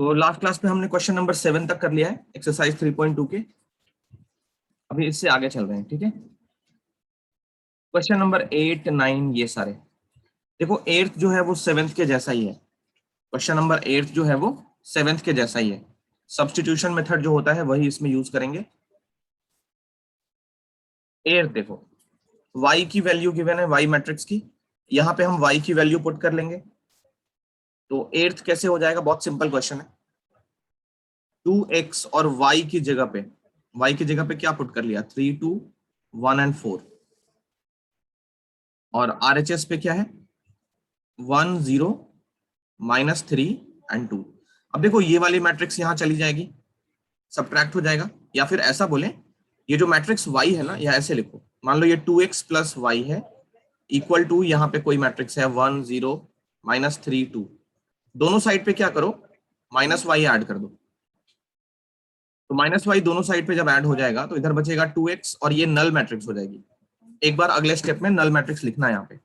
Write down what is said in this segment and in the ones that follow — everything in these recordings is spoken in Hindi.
तो लास्ट क्लास में हमने क्वेश्चन नंबर 7 तक कर लिया है एक्सरसाइज 3.2 के। अभी इससे आगे चल रहे हैं, ठीक है। क्वेश्चन नंबर 8, 9 ये सारे देखो, 8th जो है वो 7th के जैसा ही है। क्वेश्चन नंबर 8 जो है वो 7th के जैसा ही है। सब्स्टिट्यूशन मेथड जो होता है वही इसमें यूज करेंगे। 8 देखो, y की वैल्यू गिवन है, y मैट्रिक्स की। यहाँ पे हम y की वैल्यू पुट कर लेंगे। तो 8th कैसे हो जाएगा, बहुत सिंपल क्वेश्चन है। 2x और y की जगह पे क्या पुट कर लिया, 3, 2, 1 एंड 4। और RHS पे क्या है, 1, 0, -3 एंड 2। अब देखो ये वाली मैट्रिक्स यहाँ चली जाएगी, सब्ट्रैक्ट हो जाएगा। या फिर ऐसा बोले, ये जो मैट्रिक्स y है ना, या ऐसे लिखो, मान लो ये 2x प्लस y है इक्वल टू, यहाँ पे कोई मैट्रिक्स है 1, 0, -3, 2। दोनों साइड पे क्या करो, -y ऐड कर दो। तो -y दोनों साइड पे जब ऐड हो जाएगा तो इधर बचेगा 2x और ये नल मैट्रिक्स हो जाएगी। एक बार अगले स्टेप में नल मैट्रिक्स लिखना है यहाँ पे।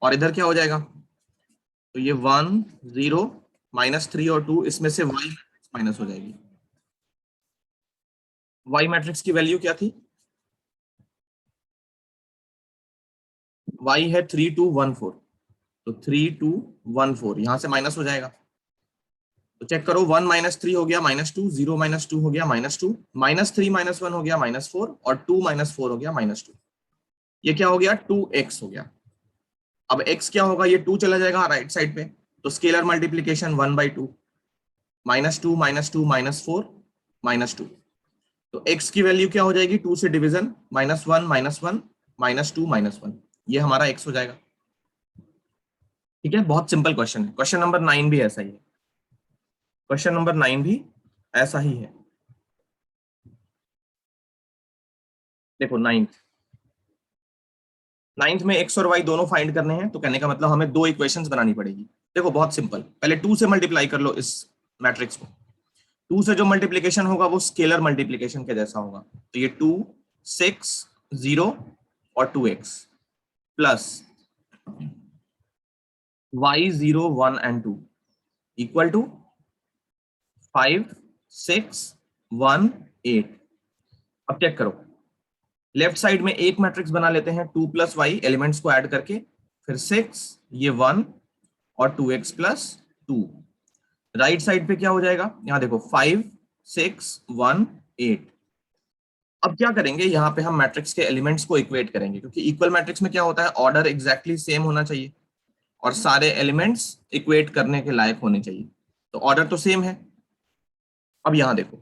और इधर क्या हो जाएगा, तो ये 1, 0, -3 और 2, इसमें से y मैट्रिक्स माइनस हो जाएगी। y मैट्रिक्स की वैल्यू क्या थी, y है 3, 2, 1, 4। तो 3, 2, 1, 4 यहां से माइनस हो जाएगा। तो चेक करो, 1 -3 हो गया -2, 0 -2 हो गया -2, -3 -1 हो गया -4 और 2 -4 हो गया -2। ये क्या हो गया, 2x हो गया। अब x क्या होगा, ये 2 चला जाएगा राइट साइड पे, तो स्केलर मल्टीप्लीकेशन 1/2, -2 -2 -4 -2। तो x की वैल्यू क्या हो जाएगी, 2 से डिवीजन, -1 -1 -2 -1, ये हमारा x हो जाएगा। ठीक है, बहुत सिंपल क्वेश्चन है। क्वेश्चन नंबर 9 भी ऐसा ही है। क्वेश्चन नंबर 9 भी ऐसा ही है। देखो, नाइन्थ में x और y दोनों फाइंड करने हैं, तो कहने का मतलब हमें दो इक्वेशंस बनानी पड़ेगी। देखो बहुत सिंपल, पहले 2 से मल्टीप्लाई कर लो इस मैट्रिक्स को। 2 से जो मल्टीप्लीकेशन होगा वो स्केलर मल्टीप्लीकेशन के जैसा होगा। तो ये 2, 6, 0 और 2x plus y 0, 1 and 2 equal to 5, 6, 1, 8। अब चेक करो, लेफ्ट साइड में एक मैट्रिक्स बना लेते हैं, 2 + y एलिमेंट्स को ऐड करके, फिर 6, ये 1 और 2x + 2। राइट साइड पे क्या हो जाएगा, यहां देखो 5, 6, 1, 8। अब क्या करेंगे, यहाँ पे हम मैट्रिक्स के एलिमेंट्स को इक्वेट करेंगे, क्योंकि इक्वल मैट्रिक्स में क्या होता है, ऑर्डर एग्जैक्टली सेम होना चाहिए और सारे एलिमेंट्स इक्वेट करने के लायक होने चाहिए। तो ऑर्डर तो सेम है। अब यहां देखो,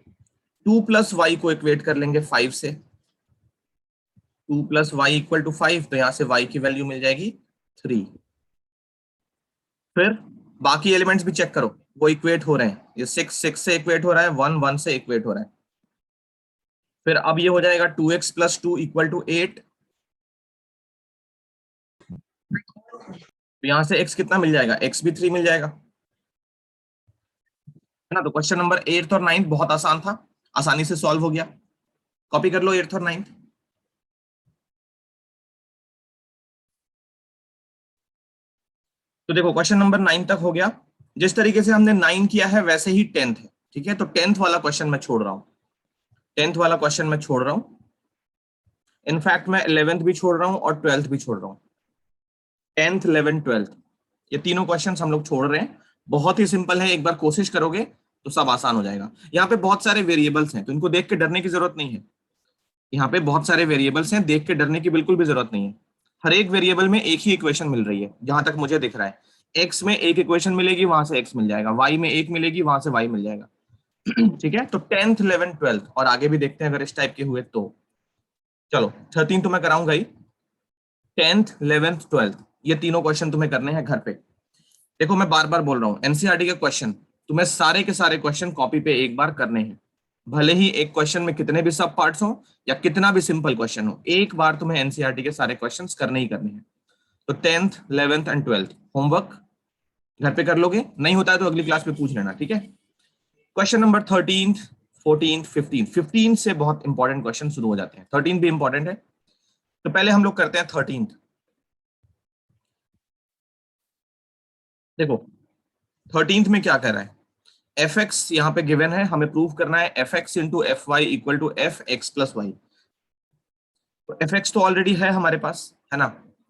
2 + y को इक्वेट कर लेंगे 5 से, 2 + y = 5, तो यहां से y की वैल्यू मिल जाएगी 3। फिर बाकी एलिमेंट्स भी चेक करो, वो इक्वेट हो रहे हैं। ये 6, 6 से इक्वेट हो रहा है, 1, 1 से इक्वेट हो रहा है। फिर अब ये हो जाएगा 2x + 2 = 8। तो यहां से x कितना मिल जाएगा, x भी 3 मिल जाएगा, है ना। तो क्वेश्चन नंबर 8 और 9 बहुत आसान था, आसानी से सॉल्व हो गया। कॉपी कर लो 8 और 9। तो देखो क्वेश्चन नंबर 9 तक हो गया। जिस तरीके से हमने 9 किया है वैसे ही 10th है, ठीक है। तो 10th वाला क्वेश्चन मैं छोड़ रहा हूं, 10th वाला क्वेश्चन मैं छोड़ रहा हूं। इनफैक्ट मैं 11th भी छोड़ रहा हूं और 12th भी छोड़ रहा हूं। 10th, 11th, 12th ये तीनों क्वेश्चन हम लोग छोड़ रहे हैं। बहुत ही सिंपल है, एक बार कोशिश करोगे तो सब आसान हो जाएगा। यहाँ पे बहुत सारे वेरिएबल्स हैं, तो इनको देख के डरने की जरूरत नहीं है। यहाँ पे बहुत सारे वेरिएबल्स हैं, देख के डरने की बिल्कुल भी जरूरत नहीं है। हर एक वेरिएबल में एक ही इक्वेशन मिल रही है, जहां तक मुझे दिख रहा है। एक्स में एक इक्वेशन मिलेगी, वहां से एक्स मिल जाएगा, वाई में एक मिलेगी, वहां से वाई मिल जाएगा। ठीक है, तो 10th, 11th, 12th और आगे भी देखते हैं अगर इस टाइप के हुए तो। चलो 13 तो मैं कराऊंगा ही, 10th, 11th, 12th ये तीनों क्वेश्चन तुम्हें करने हैं घर पे। देखो मैं बार बार बोल रहा हूँ, एनसीईआरटी के क्वेश्चन तुम्हें सारे के सारे क्वेश्चन कॉपी पे एक बार करने हैं। भले ही एक क्वेश्चन में कितने भी सब पार्ट्स हो या कितना भी सिंपल क्वेश्चन हो, एक बार तुम्हें एनसीईआरटी के सारे क्वेश्चंस करने ही करने हैं। तो 10th, 11th and 12th homework घर पे कर लोगे, नहीं होता है तो अगली क्लास में पूछ लेना, ठीक है। क्वेश्चन नंबर 13, 14, 15, 15 से बहुत इंपॉर्टेंट क्वेश्चन शुरू हो जाते हैं। 13 भी इंपॉर्टेंट है, तो पहले हम लोग करते हैं 13th। देखो 13th में क्या कर रहा है, एफ एक्स यहाँ पे गिवन है, हमें प्रूव करना है f x into f y equal to f x plus y. तो एफ एक्स तो ऑलरेडी है हमारे पास, है ना,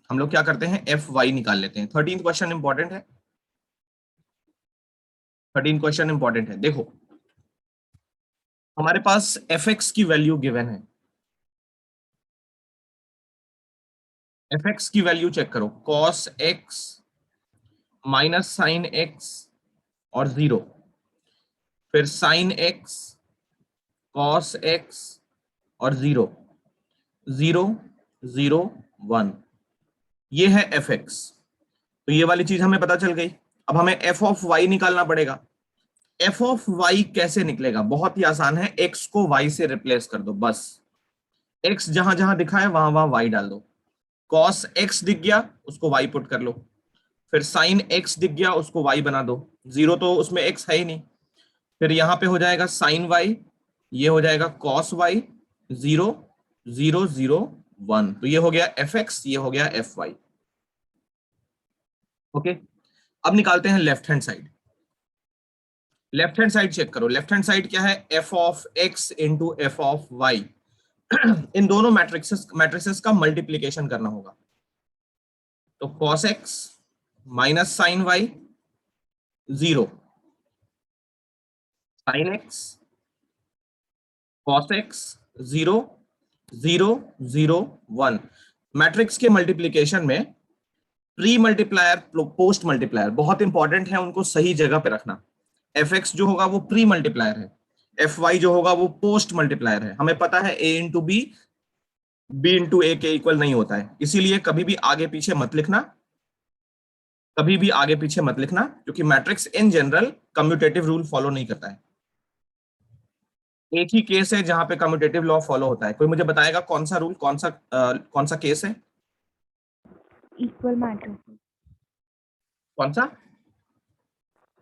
हम लोग क्या करते हैं एफ वाई निकाल लेते हैं। 13th क्वेश्चन इंपॉर्टेंट है, 13 क्वेश्चन इंपॉर्टेंट है। देखो हमारे पास एफ एक्स की वैल्यू गिवन है, एफ एक्स की वैल्यू चेक करो, cos X minus sine x और 0, फिर साइन एक्स कॉस एक्स और 0, 0 0 1, ये है एफ एक्स। तो ये वाली चीज हमें पता चल गई। अब हमें एफ ऑफ वाई निकालना पड़ेगा। एफ ऑफ वाई कैसे निकलेगा, बहुत ही आसान है, एक्स को वाई से रिप्लेस कर दो बस। एक्स जहां जहां दिखा है वहां वहां वाई डाल दो। कॉस एक्स दिख गया उसको वाई पुट कर लो, फिर साइन एक्स दिख गया उसको वाई बना दो, 0 तो उसमें एक्स है ही नहीं, फिर यहां पे हो जाएगा साइन वाई, ये हो जाएगा कॉस वाई, 0 0 0 1। तो ये हो गया एफ एक्स, ये हो गया एफ वाई। ओके, अब निकालते हैं left hand side. Left hand side check करो, लेफ्ट हैंड साइड क्या है, F of X into F of Y. इन दोनों मैट्रिसेस का मल्टीप्लीकेशन करना होगा। तो cos X minus sine Y 0, sine X cos X 0 0 0 1। Matrix के मल्टीप्लीकेशन में प्री मल्टीप्लायर पोस्ट मल्टीप्लायर बहुत इंपॉर्टेंट है, उनको सही जगह पे रखना। एफ एक्स जो होगा वो प्री मल्टीप्लायर है, एफ वाई जो होगा वो पोस्ट मल्टीप्लायर है। हमें पता है ए इंटू बी, बी इंटू ए के इक्वल नहीं होता है, इसीलिए कभी भी आगे पीछे मत लिखना, कभी भी आगे पीछे मत लिखना, क्योंकि matrix in general commutative rule follow नहीं करता है। एक ही केस है जहां पे कम्यूटेटिव लॉ फॉलो होता है। कोई मुझे बताएगा कौन सा रूल, कौन सा केस है? Equal matrix. कौन सा?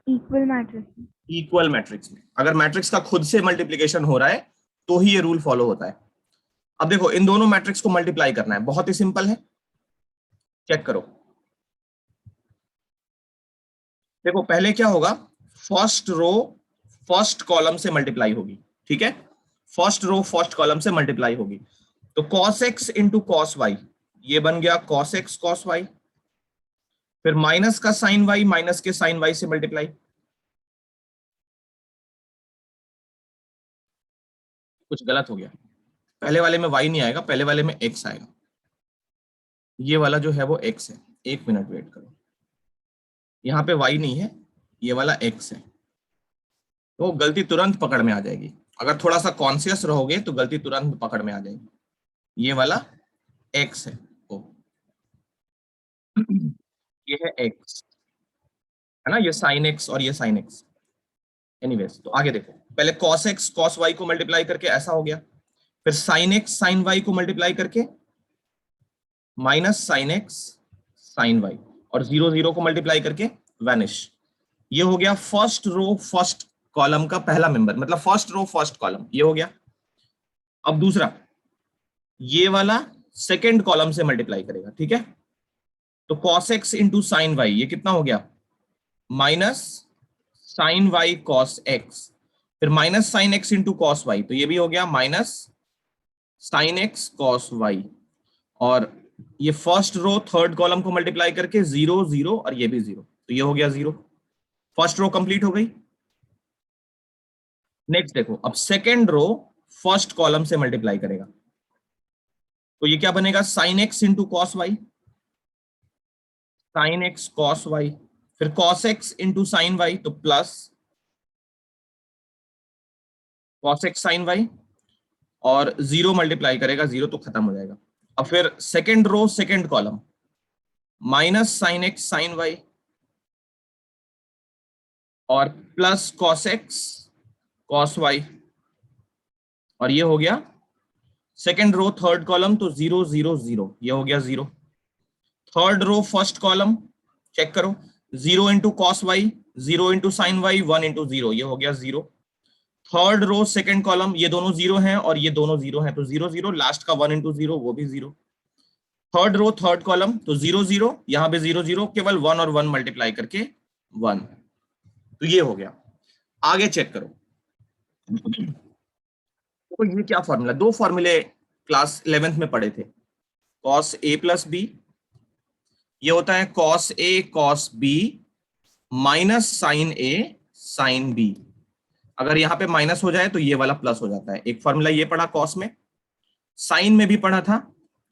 Equal matrix. इक्वल मैट्रिक्स में अगर मैट्रिक्स का खुद से मल्टीप्लीकेशन हो रहा है तो ही ये रूल फॉलो होता है। अब देखो इन दोनों मैट्रिक्स को मल्टीप्लाई करना है, बहुत ही सिंपल है, चेक करो। देखो पहले क्या होगा, फर्स्ट रो फर्स्ट कॉलम से मल्टीप्लाई होगी, ठीक है, फर्स्ट रो फर्स्ट कॉलम से मल्टीप्लाई होगी। तो cos x into cos y, ये बन गया cos x cos y, फिर माइनस का साइन y माइनस के साइन y से मल्टीप्लाई। कुछ गलत हो गया, पहले वाले में y नहीं आएगा, पहले वाले में x आएगा, ये वाला जो है वो x है। एक मिनट वेट करो, यहाँ पे y नहीं है, ये वाला x है, तो गलती तुरंत पकड़ में आ जाएगी। अगर थोड़ा सा कॉन्शियस रहोगे तो गलती तुरंत पकड़ में आ जाएगी। ये वाला x है, ओ ये है x, है ना, ये साइन x और ये साइन x। एनीवेज, तो आगे देखो, पहले cos x cos y को मल्टीप्लाई करके ऐसा हो गया, फिर sin x sin y को मल्टीप्लाई करके minus sin x sin y, और 0 0 को मल्टीप्लाई करके वैनिश। ये हो गया फर्स्ट रो फर्स्ट कॉलम का पहला मेंबर, मतलब फर्स्ट रो फर्स्ट कॉलम, ये हो गया। अब दूसरा, ये वाला सेकेंड कॉलम से मल्टीप्लाई करेगा, ठीक है, तो cos x into sine Y, ये कितना हो गया, minus sine Y cos X, फिर minus sine X into cos Y, तो ये भी हो गया minus sine X cos Y, और ये फर्स्ट रो थर्ड कॉलम को मल्टीप्लाई करके 0 0 और ये भी 0, तो ये हो गया 0। फर्स्ट रो कंप्लीट हो गई। नेक्स्ट देखो, अब सेकेंड रो फर्स्ट कॉलम से मल्टीप्लाई करेगा, तो ये क्या बनेगा, sine X into cos Y, sine X cos Y, फिर cos X into sine Y, तो plus cos X sine Y, और 0 मल्टीप्लाई करेगा, 0 तो खत्म हो जाएगा। अब फिर second row second column, minus sine x sine Y और plus cos x cos Y, और ये हो गया सेकेंड रो थर्ड कॉलम, तो 0 0 0, ये हो गया 0। Third row first column check करो, 0 into cos y, 0 into sine y, 1 into 0, ये हो गया 0। थर्ड रो सेकेंड कॉलम, ये दोनों 0 हैं और ये दोनों 0 हैं, तो 0 0, लास्ट का 1 इंटू 0 वो भी 0। थर्ड रो थर्ड कॉलम, तो 0 0, यहाँ पे 0 0, केवल 1 और 1 मल्टीप्लाई करके 1, तो ये हो गया। आगे चेक करो, तो ये क्या फॉर्मूला, दो फॉर्मूले क्लास 11th में पढ़े थे, कॉस ए प्लस बी, ये होता है cos A cos B minus sign A sine B. अगर यहां पे माइनस हो जाए तो ये वाला प्लस हो जाता है। एक फॉर्मूला ये पढ़ा कॉस में, साइन में भी पढ़ा था,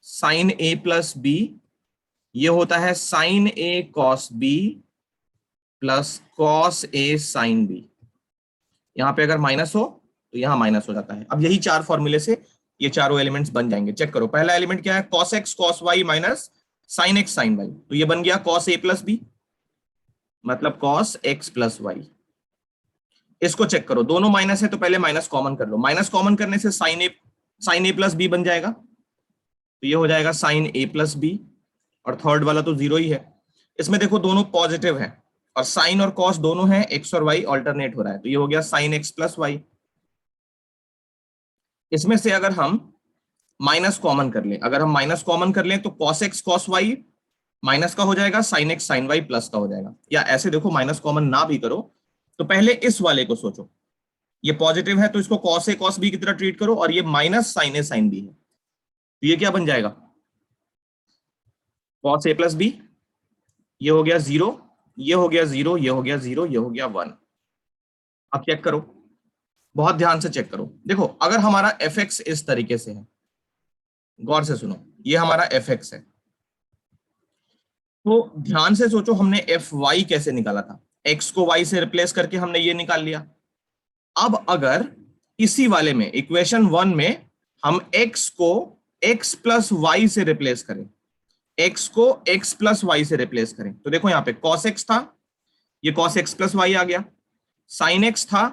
साइन ए प्लस बी, ये होता है sign A cos B plus cos A sine B. यहां पे अगर माइनस हो तो यहां माइनस हो जाता है। अब यही चार फॉर्मूले से ये चारों एलिमेंट्स बन जाएंगे। चेक करो, पहला एलिमेंट क्या है, cos x cos y minus sine x sine Y, तो ये बन गया कॉस ए प्लस बी, मतलब कॉस एक्स प्लस वाई। इसको चेक करो, दोनों माइनस है तो पहले माइनस कॉमन कर लो, माइनस कॉमन करने से साइन ए प्लस बी बन जाएगा, तो ये हो जाएगा साइन ए प्लस बी, और थर्ड वाला तो जीरो ही है। इसमें देखो दोनों पॉजिटिव है, और साइन और कॉस दोनों है, एक्स और वाई ऑल्टरनेट हो रहा है, तो ये हो गया साइन एक्स प्लस वाई। इसमें से अगर हम माइनस कॉमन कर लें, अगर हम माइनस कॉमन कर लें तो cos x cos y minus का हो जाएगा, sine x sine y plus का हो जाएगा। या ऐसे देखो, माइनस कॉमन ना भी करो तो पहले इस वाले को सोचो, ये पॉजिटिव है तो इसको कॉस ए कॉस बी की तरह ट्रीट करो, और ये माइनस साइन ए साइन बी है, तो ये क्या बन जाएगा, कॉस ए प्लस बी, ये हो गया जीरो, ये हो गया जीरो, ये हो गया जीरो, ये हो गया वन। अब चेक करो, बहुत ध्यान से चेक करो, देखो अगर हमारा एफ एक्स इस तरीके से है, गौर से सुनो, ये हमारा एफ एक्स है, तो ध्यान से सोचो हमने एफ वाई कैसे निकाला था, एक्स को वाई से रिप्लेस करके हमने ये निकाल लिया। अब अगर इसी वाले में इक्वेशन वन में हम x को x प्लस वाई से रिप्लेस करें, x को x प्लस वाई से रिप्लेस करें, तो देखो यहाँ पे cos x था, ये cos x प्लस वाई आ गया, sin x था,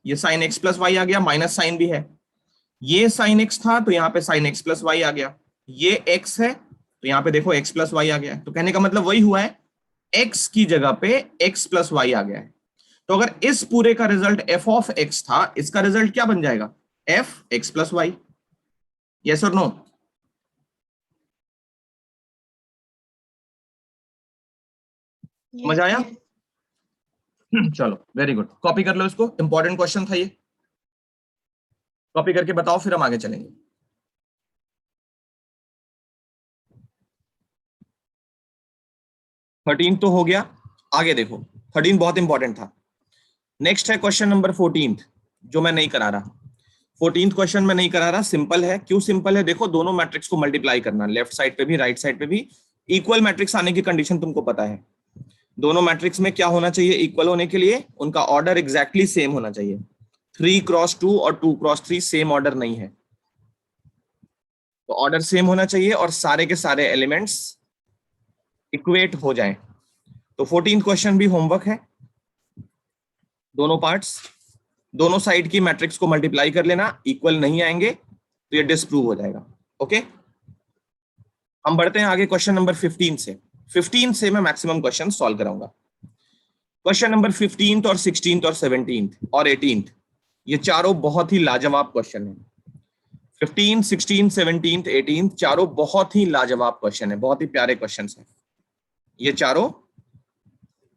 ये sin x प्लस वाई आ गया, माइनस साइन भी है, ये sin x था तो यहाँ पे sin x प्लस वाई आ गया, ये x है तो यहाँ पे देखो x प्लस वाई आ गया है। तो कहने का मतलब वही हुआ है, x की जगह पे x प्लस वाई आ गया है। तो अगर इस पूरे का रिजल्ट f ऑफ x था, इसका रिजल्ट क्या बन जाएगा, f x plus y. Yes और नो? समझ आया? चलो वेरी गुड, कॉपी कर लो इसको, इंपॉर्टेंट क्वेश्चन था ये, कॉपी करके बताओ फिर हम आगे चलेंगे। थर्टीन तो हो गया, आगे देखो, 13 बहुत इंपॉर्टेंट था। नेक्स्ट है क्वेश्चन नंबर 14, जो मैं नहीं करा रहा। 14th क्वेश्चन में नहीं करा रहा, सिंपल है। क्यों सिंपल है, देखो दोनों मैट्रिक्स को मल्टीप्लाई करना, लेफ्ट साइड पे भी राइट साइड पे भी। इक्वल मैट्रिक्स आने की कंडीशन तुमको पता है, दोनों मैट्रिक्स में क्या होना चाहिए इक्वल होने के लिए, उनका ऑर्डर एग्जैक्टली सेम होना चाहिए। 3x2 और 2x3 सेम ऑर्डर नहीं है, तो ऑर्डर सेम होना चाहिए और सारे के सारे एलिमेंट्स इक्वेट हो जाएं। तो 14th क्वेश्चन भी होमवर्क है, दोनों पार्ट्स, दोनों साइड की मैट्रिक्स को मल्टीप्लाई कर लेना, इक्वल नहीं आएंगे तो ये डिसप्रूव हो जाएगा। ओके, हम बढ़ते हैं आगे क्वेश्चन नंबर 15 से। 15 से मैं मैक्सिमम क्वेश्चन सॉल्व कराऊंगा। क्वेश्चन नंबर 15 और 16 और 17 और 18, ये चारों बहुत ही लाजवाब क्वेश्चन है। 15, 16, 17, 18 चारों बहुत ही लाजवाब क्वेश्चन है, बहुत ही प्यारे क्वेश्चन है ये चारों,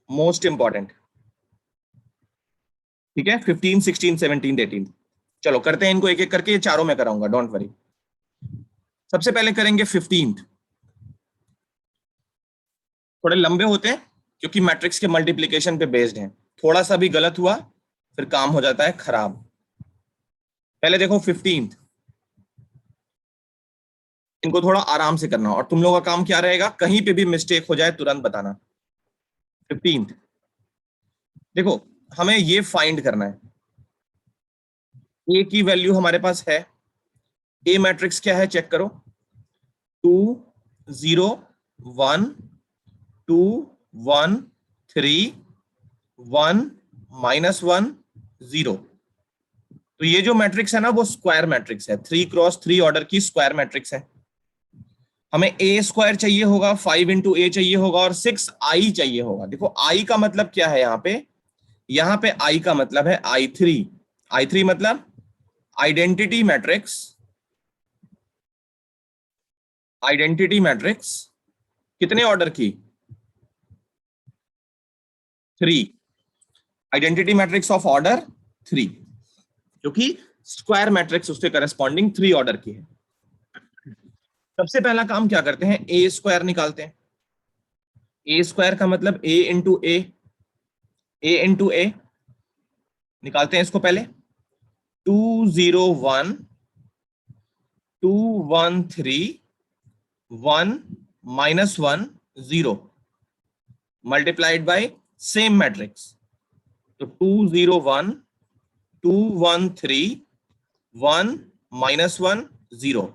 मोस्ट इंपॉर्टेंट। ठीक है, 15, 16, 17, 18, चलो करते हैं इनको एक एक करके, ये चारों मैं कराऊंगा, डोंट वरी। सबसे पहले करेंगे 15, थोड़े लंबे होते हैं क्योंकि मैट्रिक्स के मल्टीप्लिकेशन पे बेस्ड हैं, थोड़ा सा भी गलत हुआ फिर काम हो जाता है खराब। पहले देखो 15, इनको थोड़ा आराम से करना, और तुम लोगों का काम क्या रहेगा, कहीं पे भी मिस्टेक हो जाए तुरंत बताना। 15 देखो, हमें ये फाइंड करना है, ए की वैल्यू हमारे पास है, ए मैट्रिक्स क्या है चेक करो, 2 0 1 2 1 3 1 -1 0। तो ये जो मैट्रिक्स है ना वो स्क्वायर मैट्रिक्स है, 3x3 ऑर्डर की स्क्वायर मैट्रिक्स है। हमें ए स्क्वायर चाहिए होगा, 5 इंटू ए चाहिए होगा, और 6 आई चाहिए होगा। देखो आई का मतलब क्या है, यहाँ पे आई का मतलब है I3 मतलब आइडेंटिटी मैट्रिक्स, आइडेंटिटी मैट्रिक्स कितने ऑर्डर की, 3। आइडेंटिटी मैट्रिक्स ऑफ ऑर्डर 3, क्योंकि स्क्वायर मैट्रिक्स उसके करस्पॉन्डिंग 3 ऑर्डर की है। सबसे पहला काम क्या करते हैं, ए स्क्वायर निकालते हैं। ए स्क्वायर का मतलब ए इंटू ए, ए इंटू ए निकालते हैं इसको पहले। 201 213 1 -1 0 मल्टीप्लाइड बाय सेम मैट्रिक्स। तो 201 213 1 -1 0।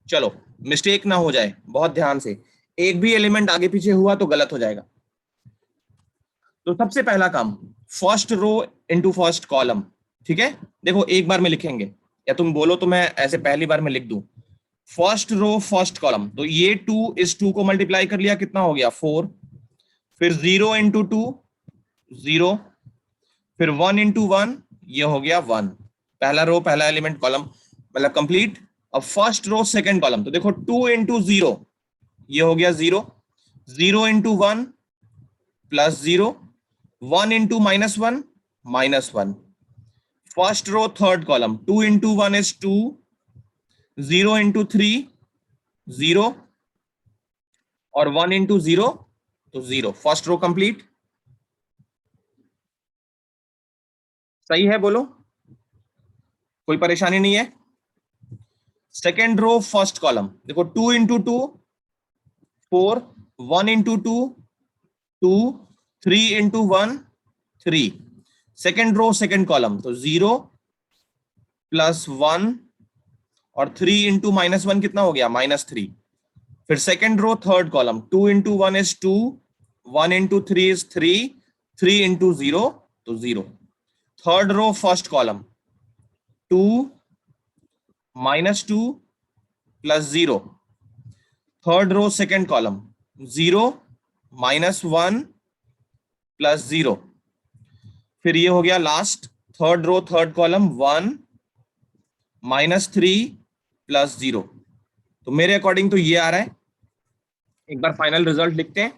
चलो मिस्टेक ना हो जाए, बहुत ध्यान से, एक भी एलिमेंट आगे पीछे हुआ तो गलत हो जाएगा। तो सबसे पहला काम, first row into first column. ठीक है, देखो एक बार में लिखेंगे, या तुम बोलो तो मैं ऐसे पहली बार में लिख दूं। फर्स्ट रो फर्स्ट कॉलम, तो ये 2 इस 2 को मल्टीप्लाई कर लिया, कितना हो गया 4। फिर 0 इंटू 2 0, फिर 1 इंटू 1 ये हो गया 1। पहला रो पहला एलिमेंट कॉलम मतलब कंप्लीट। अब फर्स्ट रो सेकंड कॉलम, तो देखो 2 इंटू 0 ये हो गया 0, 0 into 1 plus 0, 1 into -1 -1। First row third column, 2 into 1 is 2, 0 into 3 0, और 1 इंटू 0 तो 0। First row complete. सही है, बोलो, कोई परेशानी नहीं है। सेकेंड रो फर्स्ट कॉलम, देखो 2 into 2 4, 1 into 2 2, 3 into 1 3। Second row second column, तो 0 प्लस 1 और 3 इंटू -1 कितना हो गया -3। फिर second row third column, 2 into 1 is 2, 1 into 3 is 3, 3 into 0 तो 0। Third row first column, 2 -2 plus 0। Third row second column, 0 -1 plus 0। फिर ये हो गया last third row third column, 1 -3 plus 0। तो मेरे अकॉर्डिंग तो ये आ रहा है। एक बार फाइनल रिजल्ट लिखते हैं।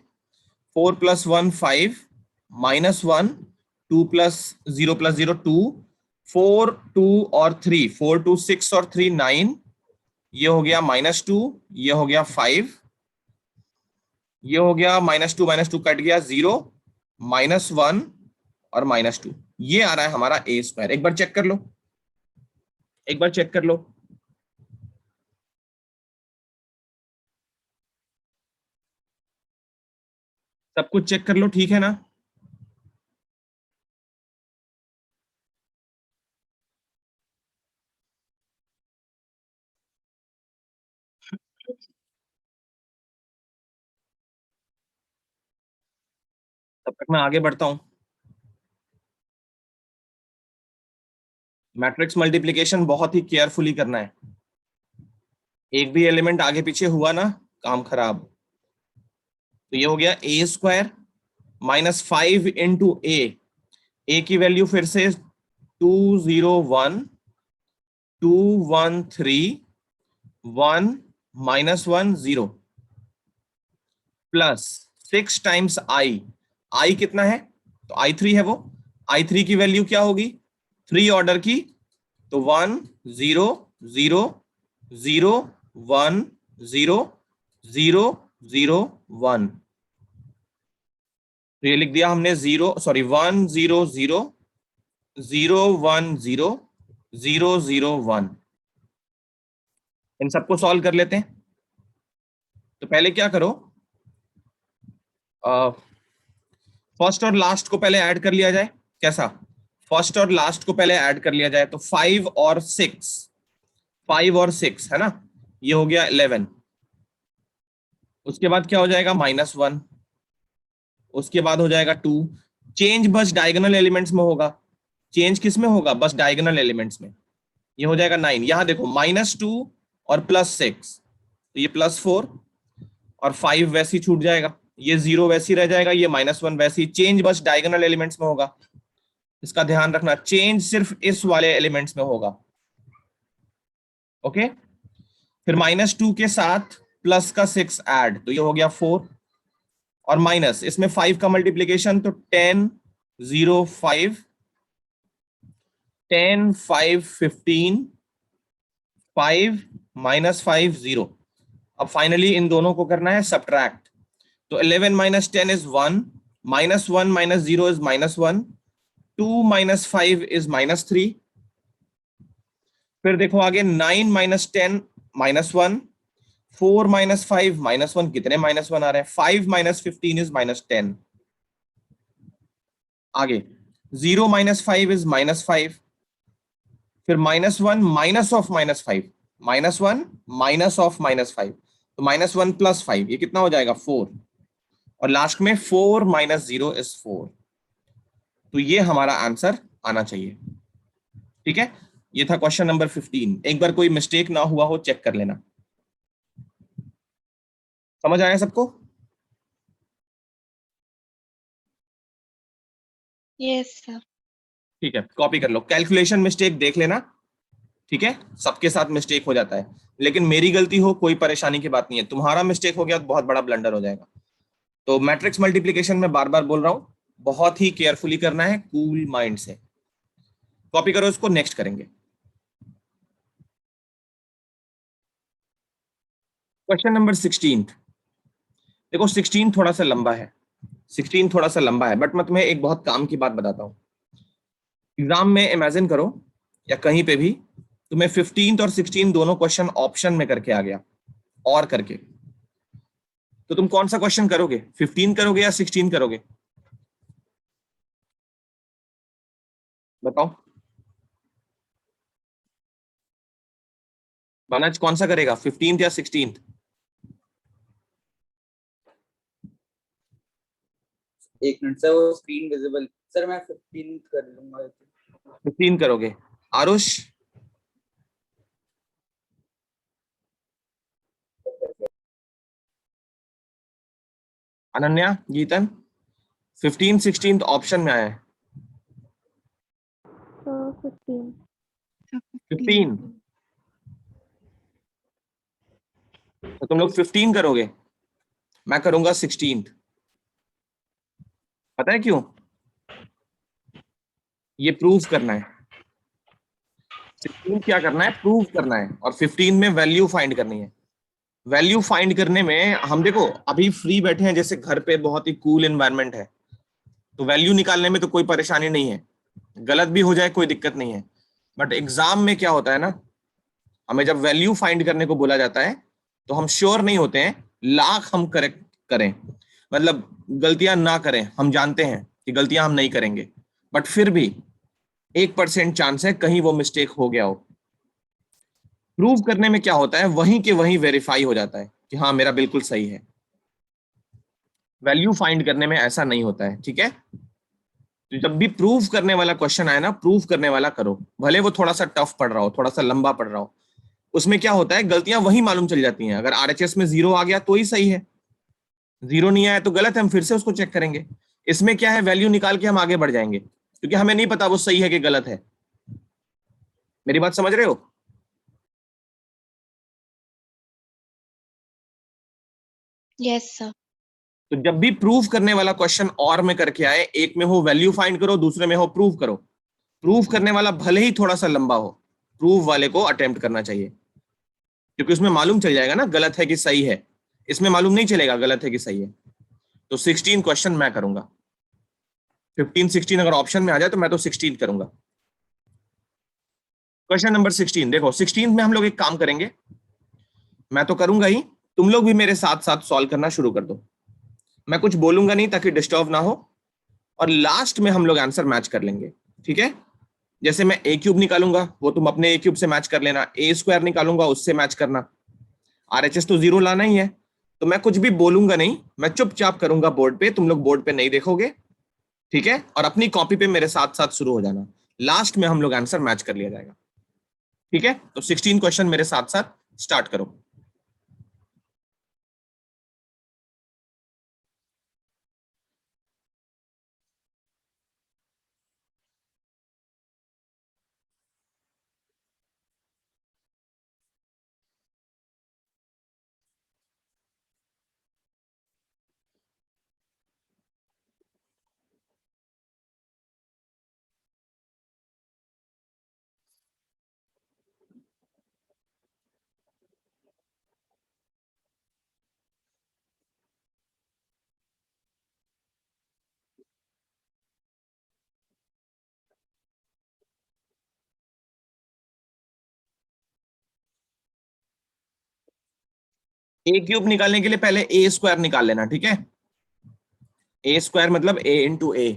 4 + 1 5, -1 2 प्लस 0 प्लस 0 2, 4 2 और 3, 4 2 6 और 3 9, ये हो गया -2, ये हो गया 5, ये हो गया -2 कट गया 0, -1 और -2। ये आ रहा है हमारा ए स्क्वायर। एक बार चेक कर लो, एक बार चेक कर लो। सब कुछ चेक कर लो, ठीक है ना? तब तक मैं आगे बढ़ता हूं। मैट्रिक्स मल्टीप्लिकेशन बहुत ही केयरफुली करना है। एक भी एलिमेंट आगे पीछे हुआ ना, काम खराब। तो ये हो गया ए स्क्वायर -5 इंटू ए की वैल्यू फिर से 201 213 1 -1 0 प्लस 6 टाइम्स आई कितना है, तो i3 है वो। i3 की वैल्यू क्या होगी 3 ऑर्डर की, तो 1 0 0 0 1 0 0 0 1। तो ये लिख दिया हमने 1 0 0 0 0 1 0 0 0 1। इन सबको सॉल्व कर लेते हैं। तो पहले क्या करो, फर्स्ट और लास्ट को पहले ऐड कर लिया जाए। कैसा, फर्स्ट और लास्ट को पहले ऐड कर लिया जाए, तो 5 और 6 है ना, ये हो गया 11। उसके बाद क्या हो जाएगा -1, उसके बाद हो जाएगा 2। चेंज बस डायगोनल एलिमेंट्स में होगा। चेंज किस में होगा, बस डायगोनल एलिमेंट्स में। ये हो जाएगा 9। यहां देखो -2 और +6, तो ये +4 और 5 वैसे ही छूट जाएगा, ये 0 वैसे ही रह जाएगा, ये -1 वैसे ही। चेंज बस डायगोनल एलिमेंट्स में होगा, इसका ध्यान रखना। चेंज सिर्फ इस वाले एलिमेंट्स में होगा। ओके, फिर -2 के साथ प्लस का 6 ऐड, तो ये हो गया 4, और माइनस इसमें 5 का मल्टीप्लीकेशन, तो 10 0 5 10 5 15 5 -5 0। अब फाइनली इन दोनों को करना है सब्ट्रैक्ट। तो 11 - 10 इज 1, -1 - 0 इज -1, 2 - 5 इज -3। फिर देखो आगे 9 - 10 -1, 4 - 5 -1, कितने -1 आ रहे हैं, 5 - 15 इज -10। आगे 0 - 5 इज -5, फिर -1 माइनस ऑफ -5, -1 माइनस ऑफ -5, तो -1 + 5 ये कितना हो जाएगा 4, और लास्ट में 4 - 0 इज 4। तो ये हमारा आंसर आना चाहिए। ठीक है, ये था क्वेश्चन नंबर 15। एक बार कोई मिस्टेक ना हुआ हो चेक कर लेना। समझ आया सबको? Yes sir. ठीक है, कॉपी कर लो, कैलकुलेशन मिस्टेक देख लेना। ठीक है, सबके साथ मिस्टेक हो जाता है, लेकिन मेरी गलती हो कोई परेशानी की बात नहीं है, तुम्हारा मिस्टेक हो गया तो बहुत बड़ा ब्लंडर हो जाएगा। तो मैट्रिक्स मल्टीप्लीकेशन में बार बार बोल रहा हूं, बहुत ही केयरफुली करना है, कूल माइंड से। कॉपी करो इसको, नेक्स्ट करेंगे। Question number 16। देखो 16 थोड़ा सा लंबा है, 16 थोड़ा सा लंबा है, बट मैं तुम्हें एक बहुत काम की बात बताता हूँ। एग्जाम में इमेजिन करो या कहीं पे भी तुम्हें 15 और 16 दोनों क्वेश्चन ऑप्शन में करके आ गया, और करके, तो तुम कौन सा क्वेश्चन करोगे, 15 करोगे या 16 करोगे? बताओ, मनज कौन सा करेगा, 15 या 16? एक मिनट सर, वो स्क्रीन विजिबल सर, मैं 15 कर लूंगा। 15 करोगे। आरुष? अनन्या? गीतन? 15 16 ऑप्शन में आया है। So 15. 15, तो तुम लोग 15 करोगे, मैं करूंगा 16। पता है क्यों? ये प्रूव करना है। 16 क्या करना है, प्रूव करना है, और 15 में वैल्यू फाइंड करनी है। वैल्यू फाइंड करने में हम देखो अभी फ्री बैठे हैं, जैसे घर पे बहुत ही कूल एनवायरनमेंट है, तो वैल्यू निकालने में तो कोई परेशानी नहीं है, गलत भी हो जाए कोई दिक्कत नहीं है। बट एग्जाम में क्या होता है ना, हमें जब वैल्यू फाइंड करने को बोला जाता है तो हम श्योर नहीं होते हैं, लाख हम करेक्ट करें, मतलब गलतियां ना करें, हम जानते हैं कि गलतियां हम नहीं करेंगे, बट फिर भी 1% चांस है कहीं वो मिस्टेक हो गया हो। प्रूव करने में क्या होता है, वहीं के वहीं वेरीफाई हो जाता है कि हाँ मेरा बिल्कुल सही है। वैल्यू फाइंड करने में ऐसा नहीं होता है। ठीक है, तो जब भी प्रूव करने वाला क्वेश्चन आए ना, प्रूव करने वाला करो, भले वो थोड़ा सा टफ पड़ रहा हो, थोड़ा सा लंबा पड़ रहा हो। उसमें क्या होता है, गलतियां वही मालूम चल जाती हैं। अगर आरएचएस में 0 आ गया तो ही सही है, 0 नहीं आया तो गलत है, हम फिर से उसको चेक करेंगे। इसमें क्या है, वैल्यू निकाल के हम आगे बढ़ जाएंगे, क्योंकि हमें नहीं पता वो सही है कि गलत है। मेरी बात समझ रहे हो? Yes sir. तो जब भी प्रूव करने वाला क्वेश्चन और में करके आए, एक में हो वैल्यू फाइंड करो, दूसरे में हो प्रूव करो। प्रूव करने वाला भले ही थोड़ा सा लंबा हो, प्रूव वाले को अटेम्प्ट करना चाहिए, क्योंकि उसमें मालूम चल जाएगा ना गलत है कि सही है। इसमें मालूम नहीं चलेगा गलत है कि सही है। तो 16 क्वेश्चन मैं करूंगा। 15 16 अगर ऑप्शन में आ जाए तो मैं तो 16 करूंगा। क्वेश्चन नंबर 16 देखो, 16 में हम लोग एक काम करेंगे, मैं तो करूंगा ही, तुम लोग भी मेरे साथ साथ सॉल्व करना शुरू कर दो। मैं कुछ बोलूंगा नहीं ताकि डिस्टर्ब ना हो, और लास्ट में हम लोग आंसर मैच कर लेंगे। ठीक है, जैसे मैं ए क्यूब निकालूंगा, वो तुम अपने ए क्यूब से मैच कर लेना, ए स्क्वायर निकालूंगा उससे मैच करना, आरएचएस तो 0 लाना ही है। तो मैं कुछ भी बोलूंगा नहीं, मैं चुपचाप करूंगा बोर्ड पे, तुम लोग बोर्ड पे नहीं देखोगे। ठीक है, और अपनी कॉपी पे मेरे साथ साथ शुरू हो जाना, लास्ट में हम लोग आंसर मैच कर लिया जाएगा। ठीक है, तो 16 क्वेश्चन मेरे साथ साथ स्टार्ट करो। ए क्यूब निकालने के लिए पहले ए स्क्वायर निकाल लेना, ठीक है। ए स्क्वायर मतलब ए इंटू ए।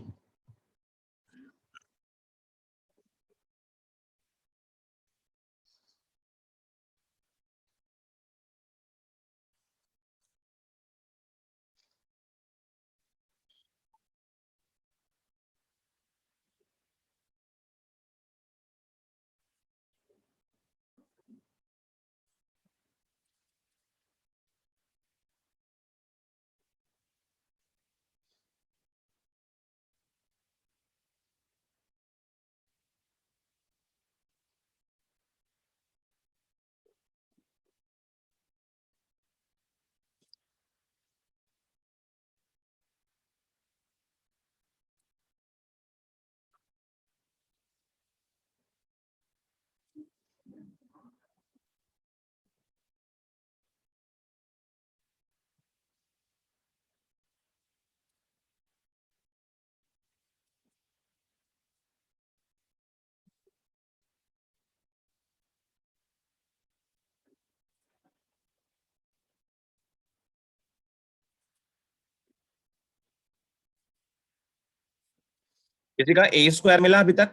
किसी का ए स्क्वायर मिला अभी तक?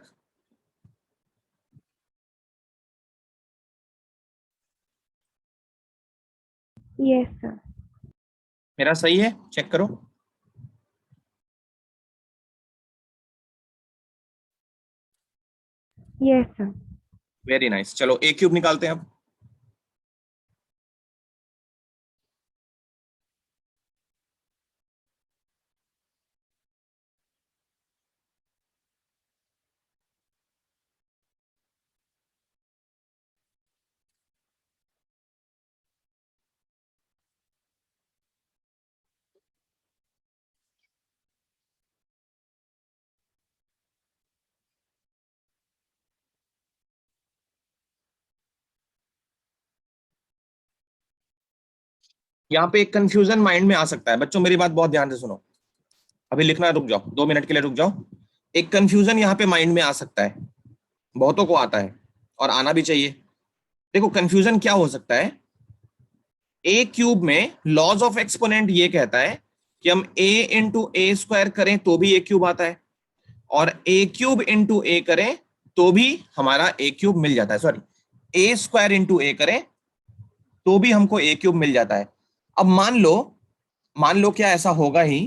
Yes, sir. मेरा सही है, चेक करो। Yes, sir. Very nice. चलो ए क्यूब निकालते हैं अब। यहाँ पे एक कंफ्यूजन माइंड में आ सकता है बच्चों, मेरी बात बहुत ध्यान से सुनो। अभी लिखना रुक जाओ, 2 मिनट के लिए रुक जाओ। एक कंफ्यूजन यहाँ पे माइंड में आ सकता है, बहुतों को आता है और आना भी चाहिए। देखो कंफ्यूजन क्या हो सकता है, ए क्यूब में लॉज ऑफ एक्सपोनेंट ये कहता है कि हम ए इंटू ए स्क्वायर करें तो भी ए क्यूब आता है, और ए क्यूब इंटू ए करें तो भी हमारा ए क्यूब मिल जाता है। सॉरी, ए स्क्वायर इंटू ए करें तो भी हमको ए क्यूब मिल जाता है। अब मान लो क्या ऐसा होगा ही,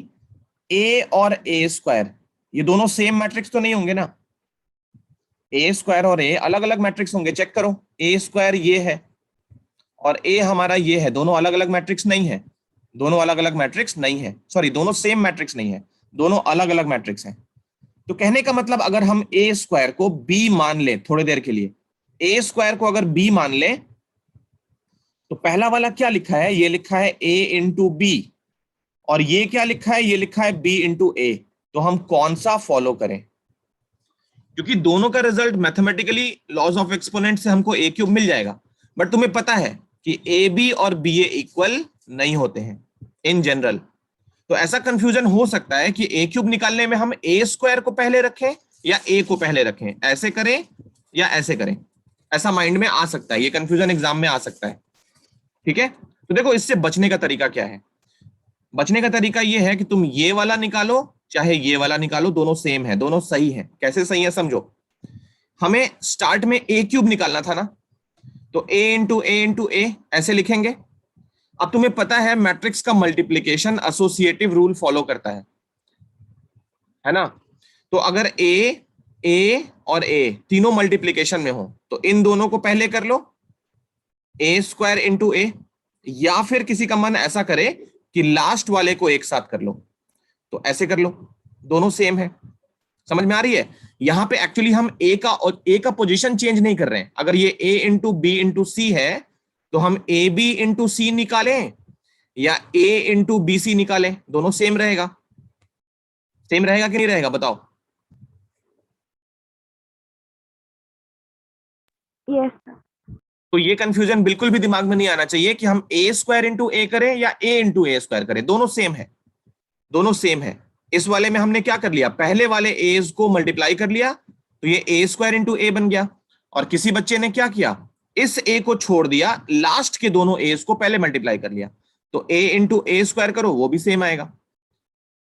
ए और ए स्क्वायर ये दोनों सेम मैट्रिक्स तो नहीं होंगे ना। ए स्क्वायर और ए अलग अलग मैट्रिक्स होंगे, चेक करो। ए स्क्वायर ये है और ए हमारा ये है, दोनों अलग अलग मैट्रिक्स नहीं है। दोनों अलग अलग मैट्रिक्स नहीं है, सॉरी दोनों सेम मैट्रिक्स नहीं है, दोनों अलग अलग मैट्रिक्स हैं। तो कहने का मतलब अगर हम ए स्क्वायर को बी मान ले थोड़ी देर के लिए, ए स्क्वायर को अगर बी मान ले तो पहला वाला क्या लिखा है, ये लिखा है ए इंटू बी, और ये क्या लिखा है, ये लिखा है बी इंटू ए। तो हम कौन सा फॉलो करें, क्योंकि दोनों का result mathematically laws of exponent से हमको ए क्यूब मिल जाएगा, बट तुम्हें पता है कि ए बी और बी ए इक्वल नहीं होते हैं इन जनरल। तो ऐसा कंफ्यूजन हो सकता है कि ए क्यूब निकालने में हम ए स्क्वायर को पहले रखें या ए को पहले रखें, ऐसे करें या ऐसे करें, ऐसा माइंड में आ सकता है, ये कंफ्यूजन एग्जाम में आ सकता है। ठीक है, तो देखो इससे बचने का तरीका क्या है। बचने का तरीका ये है कि तुम ये वाला निकालो चाहे ये वाला निकालो, दोनों सेम है, दोनों सही है। कैसे सही है समझो, हमें स्टार्ट में ए क्यूब निकालना था ना, तो ए इंटू ए ऐसे लिखेंगे। अब तुम्हें पता है मैट्रिक्स का मल्टीप्लिकेशन एसोसिएटिव रूल फॉलो करता है ना। तो अगर ए और ए तीनों मल्टीप्लिकेशन में हो तो इन दोनों को पहले कर लो, ए स्क्वायर इंटू ए, या फिर किसी का मन ऐसा करे कि लास्ट वाले को एक साथ कर लो, तो ऐसे कर लो, दोनों सेम है। समझ में आ रही है। यहां पे एक्चुअली हम ए का पोजीशन चेंज नहीं कर रहे हैं। अगर ये ए इंटू बी इंटू सी है तो हम ए बी इंटू सी निकालें या ए इंटू बी सी निकालें, दोनों सेम रहेगा। सेम रहेगा कि नहीं रहेगा बताओ। Yes, sir. तो ये कंफ्यूजन बिल्कुल भी दिमाग में नहीं आना चाहिए कि हम ए स्क्वायर इंटू ए करें या ए इंटू ए स्क्वायर करें, दोनों सेम है, दोनों सेम है। इस वाले में हमने क्या कर लिया, पहले वाले एज को मल्टीप्लाई कर लिया तो ये ए स्क्वायर इंटू ए बन गया। और किसी बच्चे ने क्या किया, इस ए को छोड़ दिया, लास्ट के दोनों एस को पहले मल्टीप्लाई कर लिया, तो ए इंटू ए स्क्वायर करो वो भी सेम आएगा।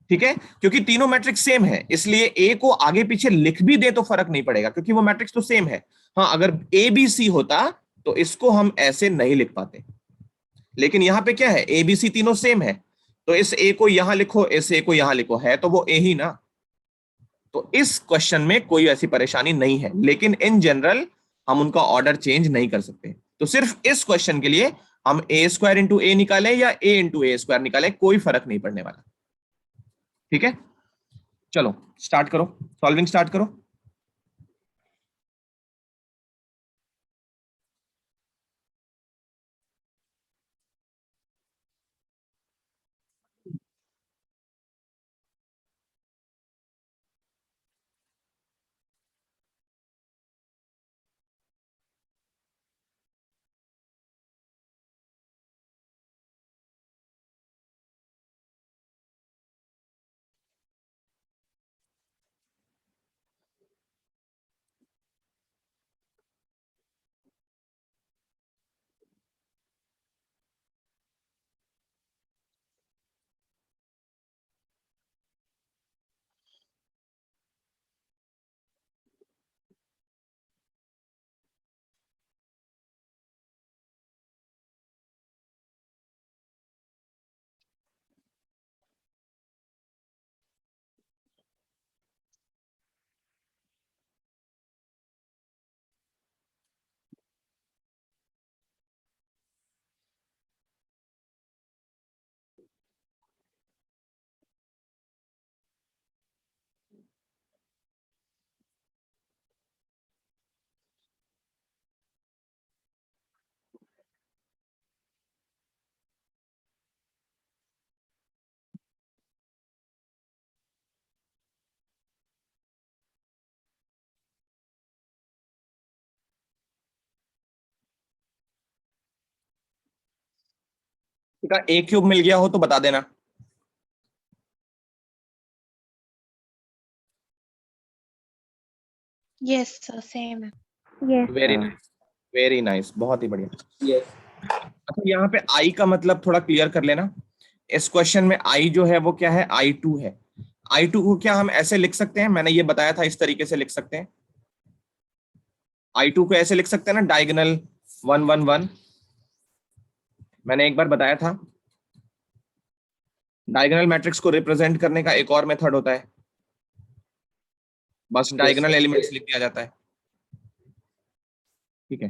ठीक है, क्योंकि तीनों मैट्रिक्स सेम है इसलिए ए को आगे पीछे लिख भी दे तो फर्क नहीं पड़ेगा क्योंकि वो मैट्रिक्स तो सेम है। हाँ, अगर ए बी सी होता तो इसको हम ऐसे नहीं लिख पाते, लेकिन यहां पे क्या है, ए बी सी तीनों सेम है, तो इस ए को यहां लिखो, इस ए को यहां लिखो, है तो वो ए ही ना। तो इस क्वेश्चन में कोई ऐसी परेशानी नहीं है, लेकिन इन जनरल हम उनका ऑर्डर चेंज नहीं कर सकते। तो सिर्फ इस क्वेश्चन के लिए हम ए स्क्वायर इंटू ए निकालें या ए इंटू ए स्क्वायर निकालें, कोई फर्क नहीं पड़ने वाला। ठीक है, चलो स्टार्ट करो, सॉल्विंग स्टार्ट करो। ठीक है, ए क्यूब मिल गया हो तो बता देना। Yes, sir. Same है। Yes, very sir. Nice, very nice, बहुत ही बढ़िया। यस अच्छा, यहाँ पे आई का मतलब थोड़ा क्लियर कर लेना। इस क्वेश्चन में आई जो है वो क्या है, आई टू है। आई टू को क्या हम ऐसे लिख सकते हैं, मैंने ये बताया था इस तरीके से लिख सकते हैं। आई टू को ऐसे लिख सकते हैं ना, डायगोनल 1 1 1। मैंने एक बार बताया था, डायगोनल मैट्रिक्स को रिप्रेजेंट करने का एक और मेथड होता है, बस यस डायगोनल एलिमेंट्स लिख दिया जाता है। ठीक है,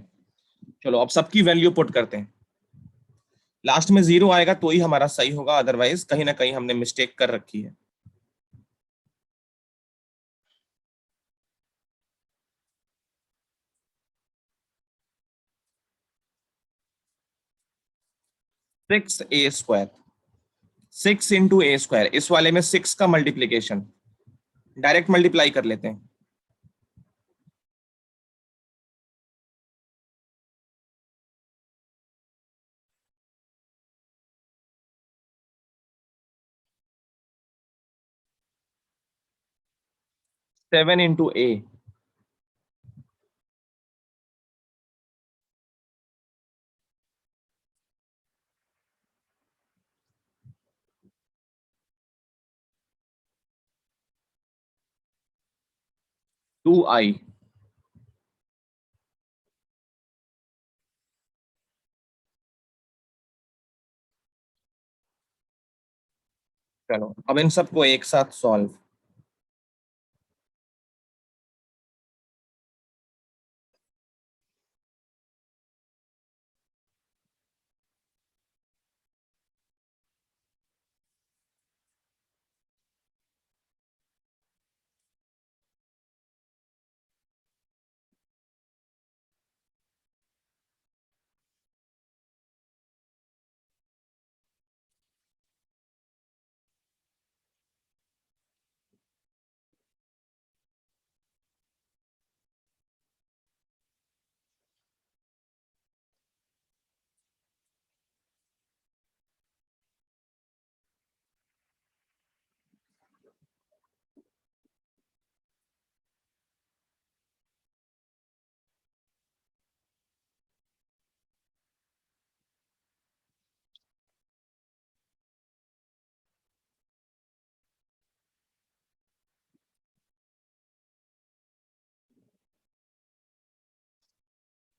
चलो अब सबकी वैल्यू पुट करते हैं। लास्ट में 0 आएगा तो ही हमारा सही होगा, अदरवाइज कहीं ना कहीं हमने मिस्टेक कर रखी है। सिक्स ए स्क्वायर, 6 इंटू ए स्क्वायर, इस वाले में 6 का मल्टीप्लीकेशन, डायरेक्ट मल्टीप्लाई कर लेते हैं। सेवन इंटू ए, 2i। चलो अब इन सबको एक साथ सॉल्व।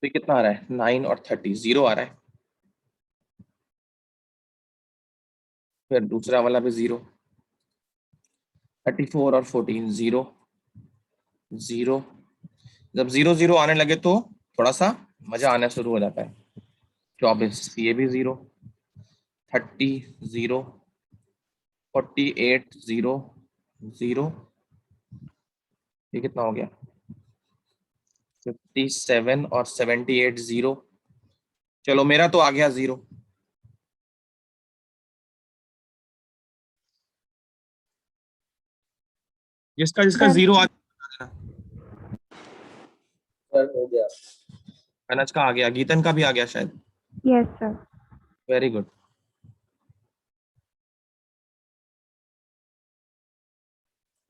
तो ये कितना आ रहा है 9 और 30 0 आ रहा है, फिर दूसरा वाला भी 0, 34 और 14 0 0। जब 0 0 आने लगे तो थोड़ा सा मजा आना शुरू हो जाता है। 24 ये भी 0, 30 0, 48 0 0, ये कितना हो गया 57 और 78 0। चलो मेरा तो आ गया 0। जिसका जिसका Done. 0 आ गया, सर हो गया। अनज का आ गया, गीतन का भी आ गया शायद। Yes, sir. Very good.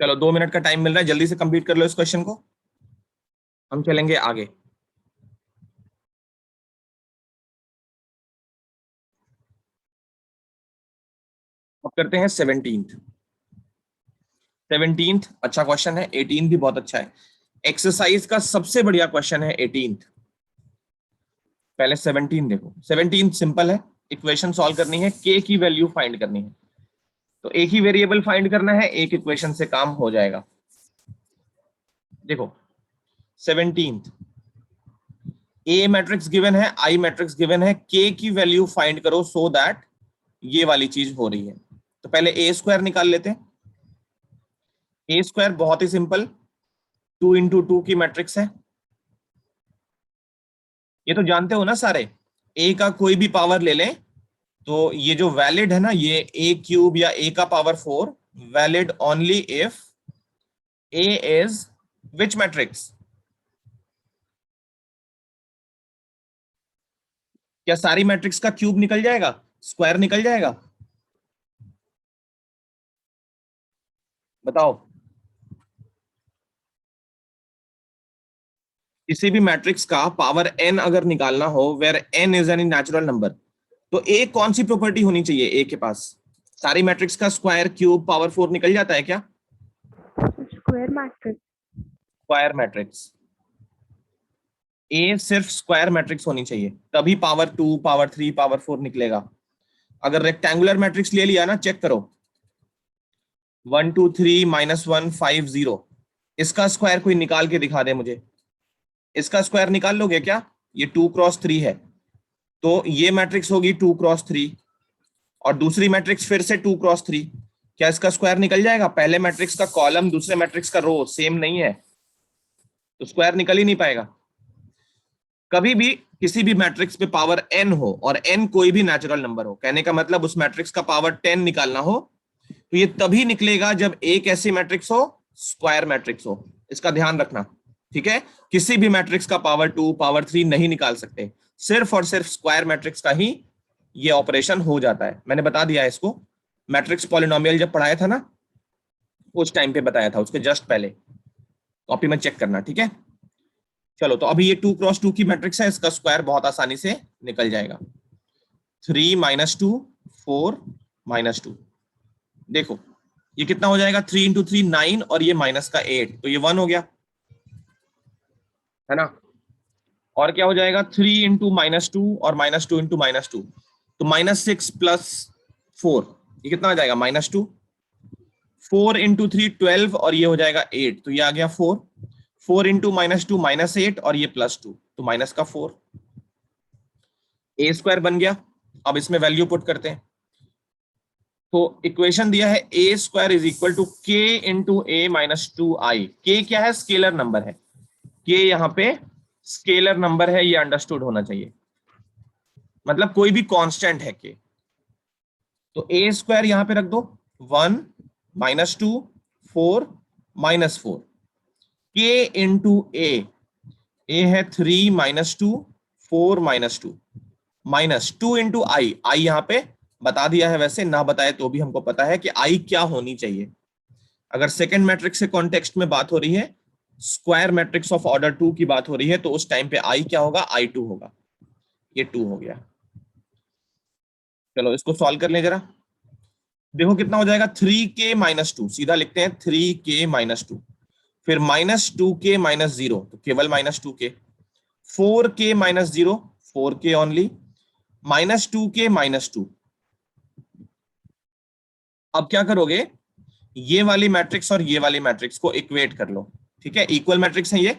चलो 2 मिनट का टाइम मिल रहा है, जल्दी से कंप्लीट कर लो इस क्वेश्चन को, हम चलेंगे आगे। अब करते हैं 17th अच्छा क्वेश्चन है, 18 भी बहुत अच्छा है। एक्सरसाइज का सबसे बढ़िया क्वेश्चन है 18th। पहले 17 देखो। 17 सिंपल है, इक्वेशन सॉल्व करनी है, के की वैल्यू फाइंड करनी है। तो एक ही वेरिएबल फाइंड करना है, एक इक्वेशन से काम हो जाएगा। देखो 17th, ए मैट्रिक्स गिवन है, आई मैट्रिक्स गिवन है, के की वैल्यू फाइंड करो सो दैट ये वाली चीज हो रही है। तो पहले ए स्क्वायर निकाल लेते हैं। ए स्क्वायर बहुत ही सिंपल, 2 इंटू 2 की मैट्रिक्स है। ये तो जानते हो ना सारे, ए का कोई भी पावर ले लें तो ये जो वैलिड है ना, ये ए क्यूब या ए का power 4 valid only if A is which matrix. क्या सारी मैट्रिक्स का क्यूब निकल जाएगा, स्क्वायर निकल जाएगा? बताओ। किसी भी मैट्रिक्स का पावर n अगर निकालना हो, where n is any natural number, तो ए कौन सी प्रॉपर्टी होनी चाहिए ए के पास? सारी मैट्रिक्स का स्क्वायर क्यूब पावर 4 निकल जाता है क्या? Square matrix. स्क्वायर मैट्रिक्स, ए सिर्फ स्क्वायर मैट्रिक्स होनी चाहिए, तभी पावर 2 पावर 3 पावर 4 निकलेगा। अगर रेक्टेंगुलर मैट्रिक्स ले लिया ना, चेक करो 1 2 3 -1 5 0, इसका स्क्वायर कोई निकाल के दिखा दे मुझे। इसका स्क्वायर निकाल लोगे क्या? ये 2 क्रॉस 3 है, तो ये मैट्रिक्स होगी 2 क्रॉस 3 और दूसरी मैट्रिक्स फिर से 2 क्रॉस 3। क्या इसका स्क्वायर निकल जाएगा? पहले मैट्रिक्स का कॉलम दूसरे मैट्रिक्स का रो सेम नहीं है, तो स्क्वायर निकल ही नहीं पाएगा। कभी भी किसी भी मैट्रिक्स पे पावर n हो और n कोई भी नेचुरल नंबर हो, कहने का मतलब उस मैट्रिक्स का पावर 10 निकालना हो, तो ये तभी निकलेगा जब एक ऐसी मैट्रिक्स हो स्क्वायर मैट्रिक्स हो। इसका ध्यान रखना, ठीक है? किसी भी मैट्रिक्स का पावर 2 पावर 3 नहीं निकाल सकते, सिर्फ और सिर्फ स्क्वायर मैट्रिक्स का ही ये ऑपरेशन हो जाता है। मैंने बता दिया है इसको, मैट्रिक्स पॉलिनोमियल जब पढ़ाया था ना, उस टाइम पे बताया था, उसके जस्ट पहले कॉपी में चेक करना, ठीक है? चलो, तो अभी ये 2 क्रॉस 2 की मैट्रिक्स है, इसका स्क्वायर बहुत आसानी से निकल जाएगा। 3 - 2 4 - 2, देखो ये कितना हो जाएगा, 3 इंटू 3 9 और ये माइनस का 8, तो ये 1 हो गया, है ना? और क्या हो जाएगा, 3 इंटू -2 और -2 इंटू -2, तो -6 + 4, ये कितना आ जाएगा -2। 4 इंटू 3 12 और ये हो जाएगा 8, तो ये आ गया 4। 4 इंटू -2 -8 और ये +2, तो माइनस का 4। ए स्क्वायर बन गया। अब इसमें वैल्यू पुट करते हैं, तो इक्वेशन दिया है ए स्क्वायर इज इक्वल टू के इंटू ए -2i। के क्या है? स्केलर नंबर है। के यहाँ पे स्केलर नंबर है, ये अंडरस्टूड होना चाहिए, मतलब कोई भी कांस्टेंट है के। तो ए स्क्वायर यहां पे रख दो, 1 -2 4 -4, के इंटू ए है 3 -2 4 -2 -2 इंटू आई। आई यहाँ पे बता दिया है, वैसे ना बताए तो भी हमको पता है कि आई क्या होनी चाहिए। अगर सेकेंड मैट्रिक्स से कॉन्टेक्स्ट में बात हो रही है, स्क्वायर मैट्रिक्स ऑफ ऑर्डर 2 की बात हो रही है, तो उस टाइम पे आई क्या होगा? I2 होगा। ये 2 हो गया। चलो इसको सॉल्व कर ले जरा, देखो कितना हो जाएगा, 3k -2, सीधा लिखते हैं 3k -2, फिर -2k -0, तो केवल -2k, 4k minus 0, 4k only, minus 2k minus 2। अब क्या करोगे, ये वाली मैट्रिक्स और ये वाली मैट्रिक्स को इक्वेट कर लो, ठीक है, इक्वल मैट्रिक्स है ये,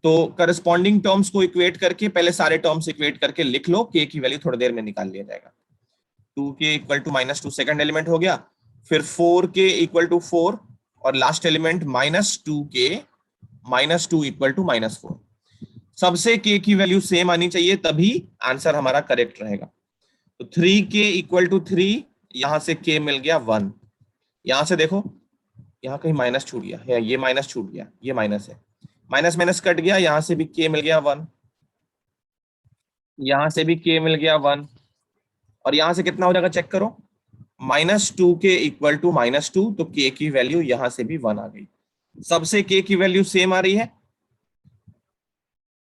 तो करस्पॉन्डिंग टर्म्स को इक्वेट करके पहले सारे टर्म्स इक्वेट करके लिख लो, k की वैल्यू थोड़ी देर में निकाल लिया जाएगा। 2k equal to minus 2 second element हो गया, फिर 4k इक्वल टू 4 और last element minus 2k minus 2 equal to minus 4। सबसे k की वैल्यू सेम आनी चाहिए, तभी आंसर हमारा करेक्ट रहेगा। तो 3k इक्वल टू 3, यहां से k मिल गया 1, यहां से देखो यहां कहीं माइनस छूट गया है, ये माइनस छूट गया, ये माइनस है, माइनस माइनस कट गया, यहां से भी k मिल गया 1, यहां से भी k मिल गया 1, और यहां से कितना हो जाएगा चेक करो, minus 2k equal to minus 2, तो k की वैल्यू यहां से भी 1 आ गई। सबसे k की वैल्यू सेम आ रही है,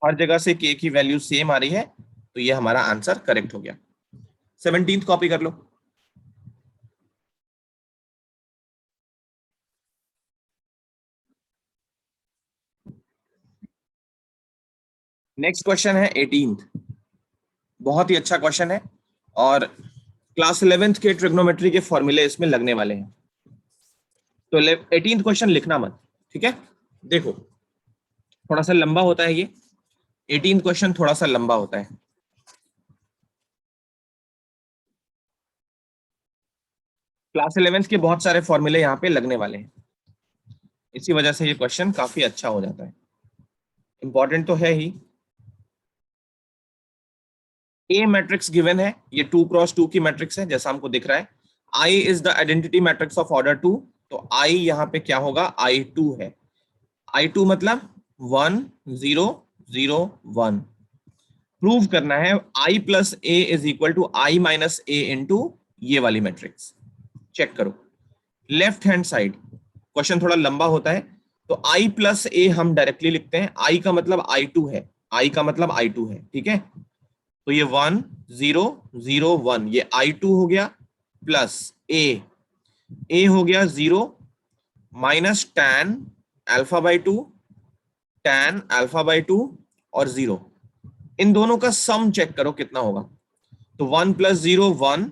हर जगह से k की वैल्यू सेम आ रही है, तो ये हमारा आंसर करेक्ट हो गया। 17th कॉपी कर लो। नेक्स्ट क्वेश्चन है 18th, बहुत ही अच्छा क्वेश्चन है, और क्लास 11th के ट्रिग्नोमेट्री के फॉर्मूले इसमें लगने वाले हैं, तो 18th क्वेश्चन लिखना मत, ठीक है। देखो थोड़ा सा लंबा होता है ये, 18th क्वेश्चन थोड़ा सा लंबा होता है। क्लास 11th के बहुत सारे फॉर्मूले यहाँ पे लगने वाले हैं, इसी वजह से ये क्वेश्चन काफी अच्छा हो जाता है, इंपॉर्टेंट तो है ही। ए मैट्रिक्स गिवन है, ये 2 क्रॉस 2 की मैट्रिक्स है जैसा हमको दिख रहा है। I is the identity matrix of order 2, तो आई यहाँ पे क्या होगा, I2 है। I2 मतलब 1 0 0 1। प्रूव करना है I plus A is equal to I minus A into ये वाली मैट्रिक्स। चेक करो लेफ्ट हैंड साइड, क्वेश्चन थोड़ा लंबा होता है, तो I प्लस ए हम डायरेक्टली लिखते हैं, I का मतलब I2 है, I का मतलब I2 है, ठीक है। तो ये 1 0 0 1, ये I2 हो गया, प्लस ए हो गया 0 minus tan alpha by 2, tan alpha by 2 और 0, इन दोनों का सम चेक करो कितना होगा। तो 1 plus 0 1,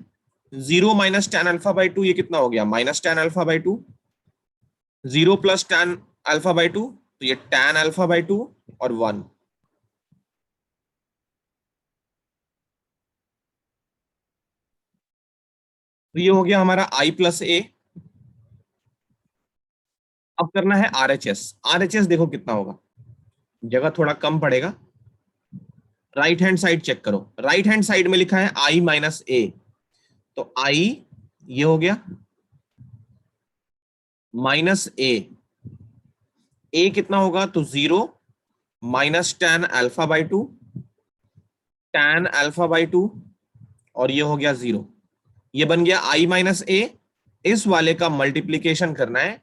0 minus tan alpha by 2, ये कितना हो गया, minus tan alpha by 2, 0 plus tan alpha by 2, तो ये tan अल्फा बाई 2 और 1। तो ये हो गया हमारा I प्लस ए। अब करना है RHS। RHS देखो कितना होगा, जगह थोड़ा कम पड़ेगा, राइट हैंड साइड चेक करो, राइट हैंड साइड में लिखा है I माइनस ए, तो I ये हो गया माइनस ए कितना होगा, तो 0 minus tan alpha by 2, tan alpha by 2 और ये हो गया 0, ये बन गया I माइनस ए। इस वाले का मल्टीप्लीकेशन करना है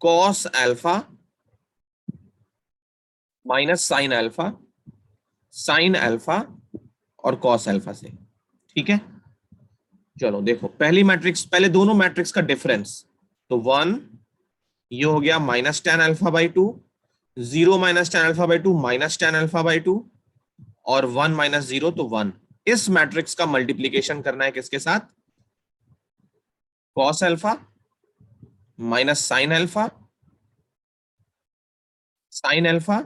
cos alpha minus sine alpha, sine alpha और cos अल्फा से, ठीक है। चलो देखो पहली मैट्रिक्स, पहले दोनों मैट्रिक्स का डिफरेंस, तो 1 ये हो गया minus tan alpha by 2, 0 minus tan alpha by 2 minus tan alpha by 2 और 1 माइनस 0 तो 1। इस मैट्रिक्स का मल्टीप्लीकेशन करना है किसके साथ, cos alpha minus sine alpha, sine alpha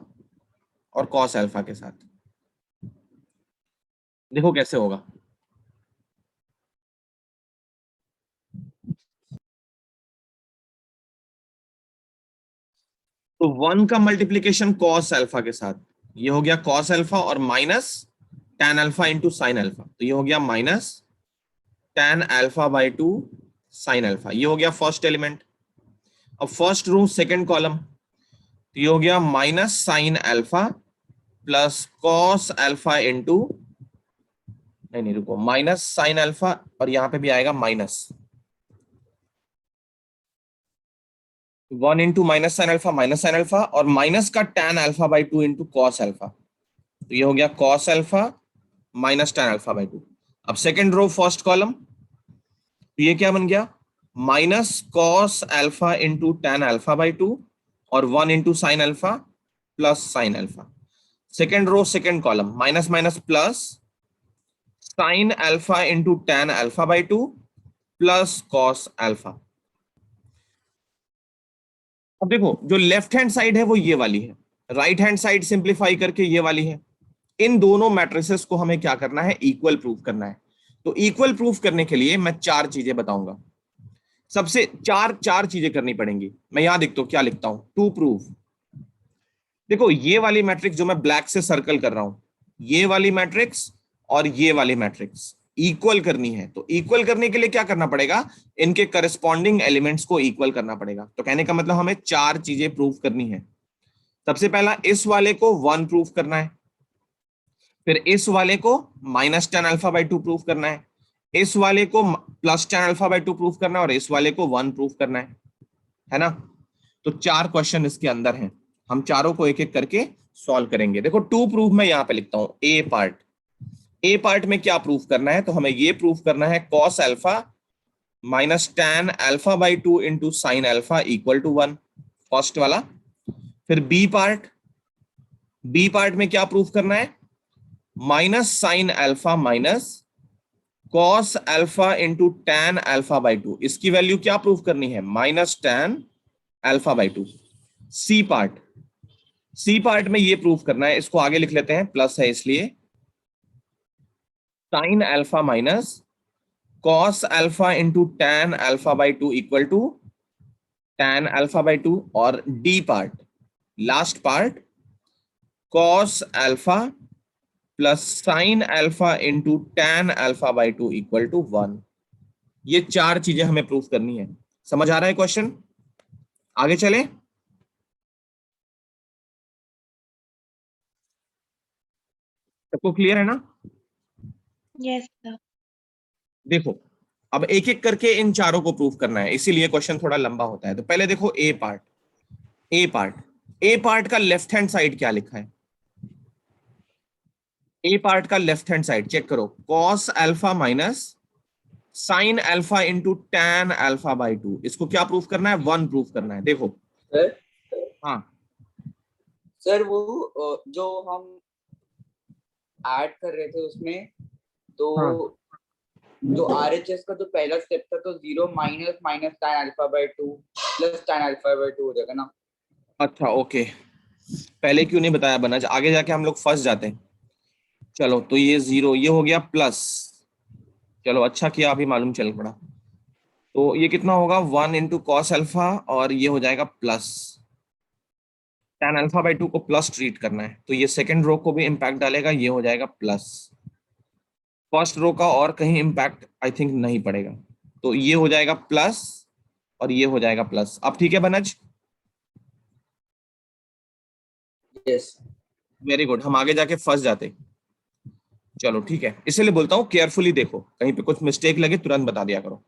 और cos अल्फा के साथ। देखो कैसे होगा, तो 1 का मल्टीप्लीकेशन cos अल्फा के साथ, ये हो गया cos अल्फा और minus tan alpha into sine alpha, तो ये हो गया minus tan alpha by 2 sine alpha, ये हो गया फर्स्ट एलिमेंट। अब फर्स्ट रो सेकंड कॉलम, तो ये हो गया minus sine alpha plus cos alpha into, नहीं रुको, माइनस साइन अल्फा और यहां पे भी आएगा minus 1 into minus sine alpha minus sine alpha और माइनस का tan alpha by 2 into cos alpha, तो ये हो गया cos alpha minus tan alpha by 2। अब सेकंड रो फर्स्ट कॉलम, तो ये क्या बन गया, minus cos alpha into tan alpha by 2 और 1 into sine alpha plus sine alpha. Second row second column, minus minus plus sine alpha into tan alpha by 2 plus cos alpha. अब देखो जो लेफ्ट हैंड साइड है वो ये वाली है, राइट हैंड साइड सिंप्लीफाई करके ये वाली है। इन दोनों मैट्रिसेस को हमें क्या करना है, इक्वल प्रूफ करना है। तो इक्वल प्रूफ करने के लिए मैं चार चीजें बताऊंगा। सबसे चार चीजें करनी पड़ेंगी। मैं यहां देखता हूं क्या लिखता हूं, टू प्रूफ। देखो ये वाली मैट्रिक्स जो मैं ब्लैक से सर्कल कर रहा हूं, ये वाली मैट्रिक्स और ये वाली मैट्रिक्स इक्वल करनी है। तो इक्वल करने के लिए क्या करना पड़ेगा, इनके करस्पॉन्डिंग एलिमेंट्स को इक्वल करना पड़ेगा। तो कहने का मतलब हमें चार चीजें प्रूफ करनी है। सबसे पहला इस वाले को 1 प्रूफ करना है, फिर इस वाले को minus tan alpha by 2 proof करना है, इस वाले को plus tan alpha by 2 proof करना है, और इस वाले को 1 प्रूफ करना है ना। तो चार क्वेश्चन इसके अंदर हैं, हम चारों को एक एक करके सॉल्व करेंगे। देखो टू प्रूफ मैं यहां पे लिखता हूं, ए पार्ट में क्या प्रूफ करना है, तो हमें ये प्रूफ करना है cos alpha minus tan alpha by 2 into sine alpha equal to 1, first वाला। फिर बी पार्ट में क्या प्रूफ करना है, minus sine alpha minus cos alpha into tan alpha by 2, इसकी वैल्यू क्या प्रूफ करनी है, minus tan alpha by 2। C part में ये प्रूफ करना है, इसको आगे लिख लेते हैं, प्लस है इसलिए, sine alpha minus cos alpha into tan alpha by 2 equal to tan alpha by 2। और D part, last part, cos alpha plus sine alpha into tan alpha by 2 equal to 1। ये चार चीजें हमें प्रूफ करनी है। समझ आ रहा है क्वेश्चन, आगे चले। सबको क्लियर है ना। Yes, sir. देखो अब एक एक करके इन चारों को प्रूफ करना है, इसीलिए क्वेश्चन थोड़ा लंबा होता है। तो पहले देखो ए पार्ट का लेफ्ट हैंड साइड क्या लिखा है, ए पार्ट का लेफ्ट हैंड साइड चेक करो, cos alpha minus sine alpha into tan alpha by 2, इसको क्या प्रूफ करना है, 1 प्रूफ करना है। देखो सर हाँ सर वो जो हम ऐड कर रहे थे उसमें, तो हाँ। जो RHS का जो पहला स्टेप था, तो 0 minus minus tan alpha by 2 plus tan alpha by 2 हो जाएगा ना। अच्छा ओके, पहले क्यों नहीं बताया बनज, आगे जाके हम लोग फंस जाते हैं। चलो तो ये 0 ये हो गया प्लस, चलो अच्छा किया अभी मालूम चल पड़ा। तो ये कितना होगा, 1 इंटू कॉस अल्फा, और ये हो जाएगा प्लस tan अल्फा बाई 2 को प्लस ट्रीट करना है, तो ये सेकंड रो को भी इंपैक्ट डालेगा, ये हो जाएगा प्लस। फर्स्ट रो का और कहीं इंपैक्ट आई थिंक नहीं पड़ेगा, तो ये हो जाएगा प्लस और ये हो जाएगा प्लस। अब ठीक है बनज, यस वेरी गुड, हम आगे जाके फंस जाते। चलो ठीक है, इसीलिए बोलता हूँ केयरफुली देखो, कहीं पे कुछ मिस्टेक लगे तुरंत बता दिया करो।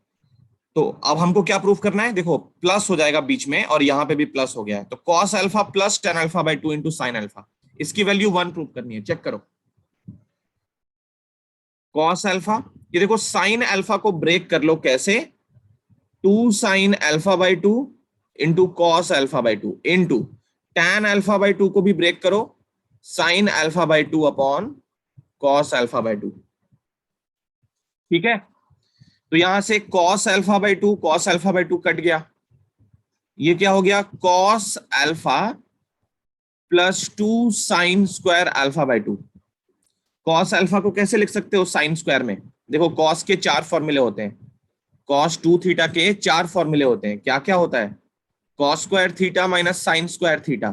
तो अब हमको क्या प्रूफ करना है, देखो प्लस हो जाएगा बीच में और यहाँ पे भी प्लस हो गया है, तो cos alpha plus tan alpha by 2 into sine alpha, इसकी वैल्यू 1 प्रूफ करनी है। चेक करो कॉस अल्फा, ये देखो साइन अल्फा को ब्रेक कर लो कैसे, 2 sine alpha by 2 into cos alpha by 2 into tan alpha by 2 को भी ब्रेक करो, sign alpha by 2 upon cos alpha by 2। ठीक है, तो यहां से cos alpha by 2 cos alpha by 2 cut गया, ये क्या हो गया, cos alpha plus 2 sine square alpha by 2। Cos alpha को कैसे लिख सकते हो साइन स्क्वायर में, देखो कॉस के 4 फॉर्मूले होते हैं, कॉस 2 थीटा के 4 फॉर्मूले होते हैं। क्या क्या होता है, cos square theta minus sine square theta,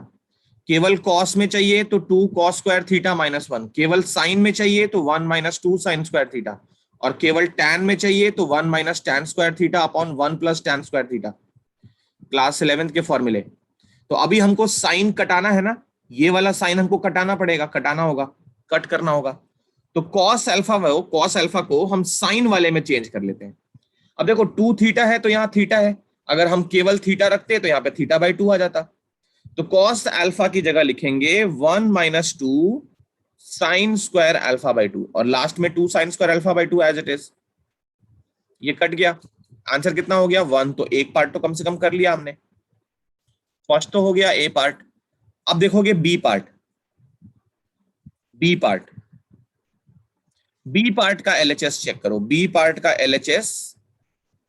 केवल कॉस में चाहिए तो 2 कॉस स्क्वायर थीटा माइनस 1, केवल साइन में चाहिए तो 1 माइनस 2 साइन स्क्वायर थीटा, और केवल टैन में चाहिए तो 1 minus tan square theta upon 1 plus tan square theta, class 11th के फॉर्मूले। तो अभी हमको साइन कटाना है ना, ये वाला साइन हमको कटाना पड़ेगा, कटाना होगा, कट करना होगा। तो कॉस अल्फा को हम साइन वाले में चेंज कर लेते हैं। अब देखो 2 थीटा है तो यहाँ थीटा है, अगर हम केवल थीटा रखते तो यहाँ पे थीटा बाई 2 आ जाता। तो कॉस अल्फा की जगह लिखेंगे 1 minus 2 sine square alpha by 2, और लास्ट में 2 sine square alpha by 2 as it is. ये कट गया, आंसर कितना हो गया 1। तो एक पार्ट तो कम से कम कर लिया हमने, फर्स्ट तो हो गया ए पार्ट। अब देखोगे B part, B part, B part का एलएचएस चेक करो। बी पार्ट का एलएचएस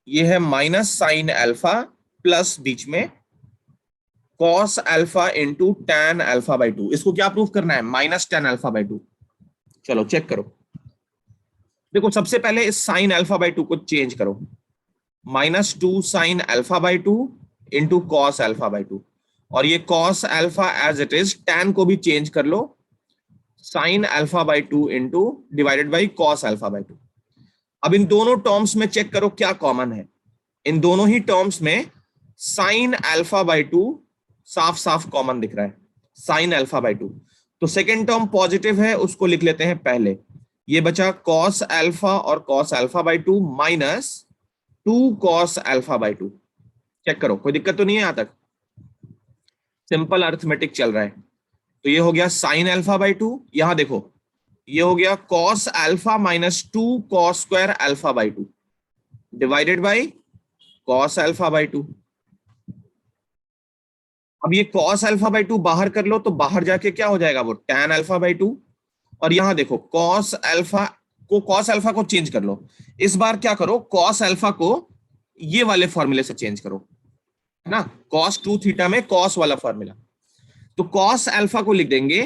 ये है माइनस साइन अल्फा प्लस बीच में cos alpha into tan alpha by 2। इसको क्या प्रूफ करना है? Minus tan alpha by 2। चलो चेक करो। देखो सबसे पहले इस साइन अल्फा बाई 2 को चेंज करो, minus 2 sine alpha by 2 into cos alpha by 2, और ये cos alpha as it is, tan को भी चेंज कर लो, sine alpha by 2 into divided by cos alpha by 2। अब इन दोनों टर्म्स में चेक करो क्या कॉमन है। इन दोनों ही टर्म्स में साइन अल्फा बाई 2 साफ साफ कॉमन दिख रहा है, साइन अल्फा बाई 2। तो सेकेंड टर्म पॉजिटिव है, उसको लिख लेते हैं पहले। ये बचा कॉस अल्फा और cos alpha by 2 minus 2 cos alpha by 2। Check करो, कोई दिक्कत तो नहीं है यहां तक? सिंपल अर्थमेटिक चल रहा है। तो ये हो गया साइन अल्फा बाई 2, यहां देखो ये हो गया cos alpha minus 2 cos square alpha by 2 divided by cos alpha by 2। अब ये कॉस अल्फा बाई 2 बाहर कर लो, तो बाहर जाके क्या हो जाएगा? वो टैन अल्फा बाई 2। और यहां देखो कॉस अल्फा को चेंज कर लो। इस बार क्या करो, कॉस अल्फा को ये वाले फॉर्मूले से चेंज करो, है ना, कॉस 2 थीटा में कॉस वाला फॉर्मूला। तो कॉस अल्फा को लिख देंगे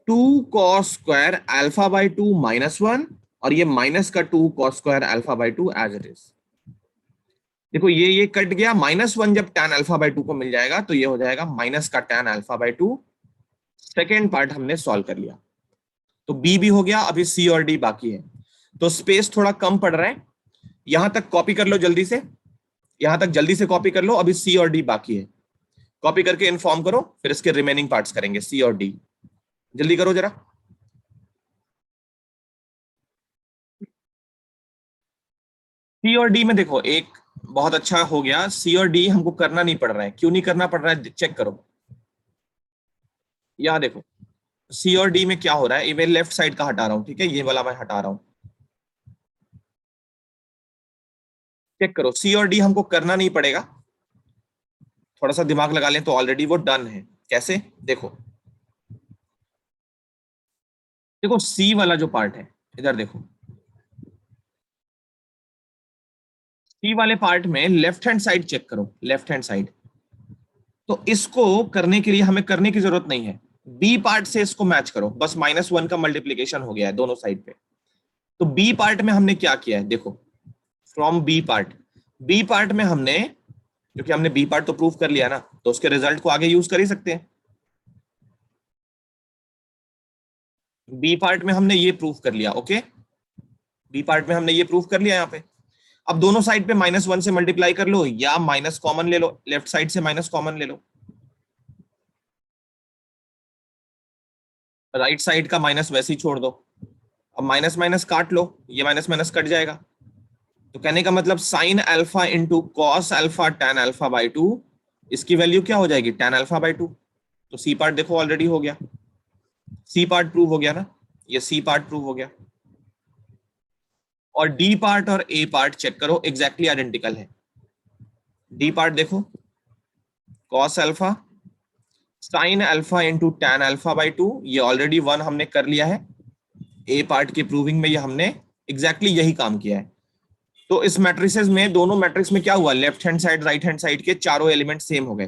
2 cos square alpha by 2 minus 1, और ये माइनस का 2 cos square alpha by 2 as it is. देखो ये कट गया, -1 जब tan अल्फा बाई 2 को मिल जाएगा तो ये हो जाएगा माइनस का tan alpha by 2। Second part हमने सॉल्व कर लिया, तो बी भी हो गया, अभी सी और डी बाकी है। तो स्पेस थोड़ा कम पड़ रहा है, यहां तक कॉपी कर लो जल्दी से, यहां तक जल्दी से कॉपी कर लो, अभी सी और डी बाकी है। कॉपी करके इन्फॉर्म करो, फिर इसके रिमेनिंग पार्ट्स करेंगे, सी और डी। जल्दी करो जरा। सी और डी में देखो एक बहुत अच्छा हो गया, सी और डी हमको करना नहीं पड़ रहा है। क्यों नहीं करना पड़ रहा है चेक करो। यहां देखो सी और डी में क्या हो रहा है, ये मैं लेफ्ट साइड का हटा रहा हूं, ठीक है, ये वाला मैं हटा रहा हूं। चेक करो, सी और डी हमको करना नहीं पड़ेगा, थोड़ा सा दिमाग लगा लें तो ऑलरेडी वो डन है। कैसे? देखो देखो सी वाला जो पार्ट है, इधर देखो, सी वाले पार्ट में लेफ्ट हैंड साइड चेक करो, लेफ्ट हैंड साइड। तो इसको करने के लिए हमें करने की जरूरत नहीं है, बी पार्ट से इसको मैच करो, बस -1 का मल्टीप्लीकेशन हो गया है दोनों साइड पे। तो बी पार्ट में हमने क्या किया है, देखो फ्रॉम बी पार्ट में हमने, क्योंकि हमने बी पार्ट तो प्रूव कर लिया ना, तो उसके रिजल्ट को आगे यूज कर ही सकते हैं। बी पार्ट में हमने ये प्रूफ कर लिया, ओके, बी पार्ट में हमने ये प्रूफ कर लिया यहाँ पे। अब दोनों साइड पे -1 से मल्टीप्लाई कर लो, या माइनस कॉमन ले लो, लेफ्ट साइड से माइनस कॉमन ले लो, राइट साइड का माइनस वैसे ही छोड़ दो। अब माइनस माइनस काट लो, ये माइनस माइनस कट जाएगा। तो कहने का मतलब sign alpha into cos alpha tan alpha by 2, इसकी वैल्यू क्या हो जाएगी? Tan alpha by 2। तो सी पार्ट देखो ऑलरेडी हो गया, सी पार्ट प्रूव हो गया ना, ये सी पार्ट प्रूव हो गया। और डी पार्ट और ए पार्ट चेक करो, एग्जैक्टली आइडेंटिकल है। डी पार्ट देखो, cos alpha sign alpha into tan alpha by 2, ये ऑलरेडी 1 हमने कर लिया है। ए पार्ट की प्रूविंग में ये हमने एग्जैक्टली यही काम किया है। तो इस मैट्रिसेस में, दोनों मैट्रिक्स में क्या हुआ, left hand side right hand side के चारों एलिमेंट सेम हो गए।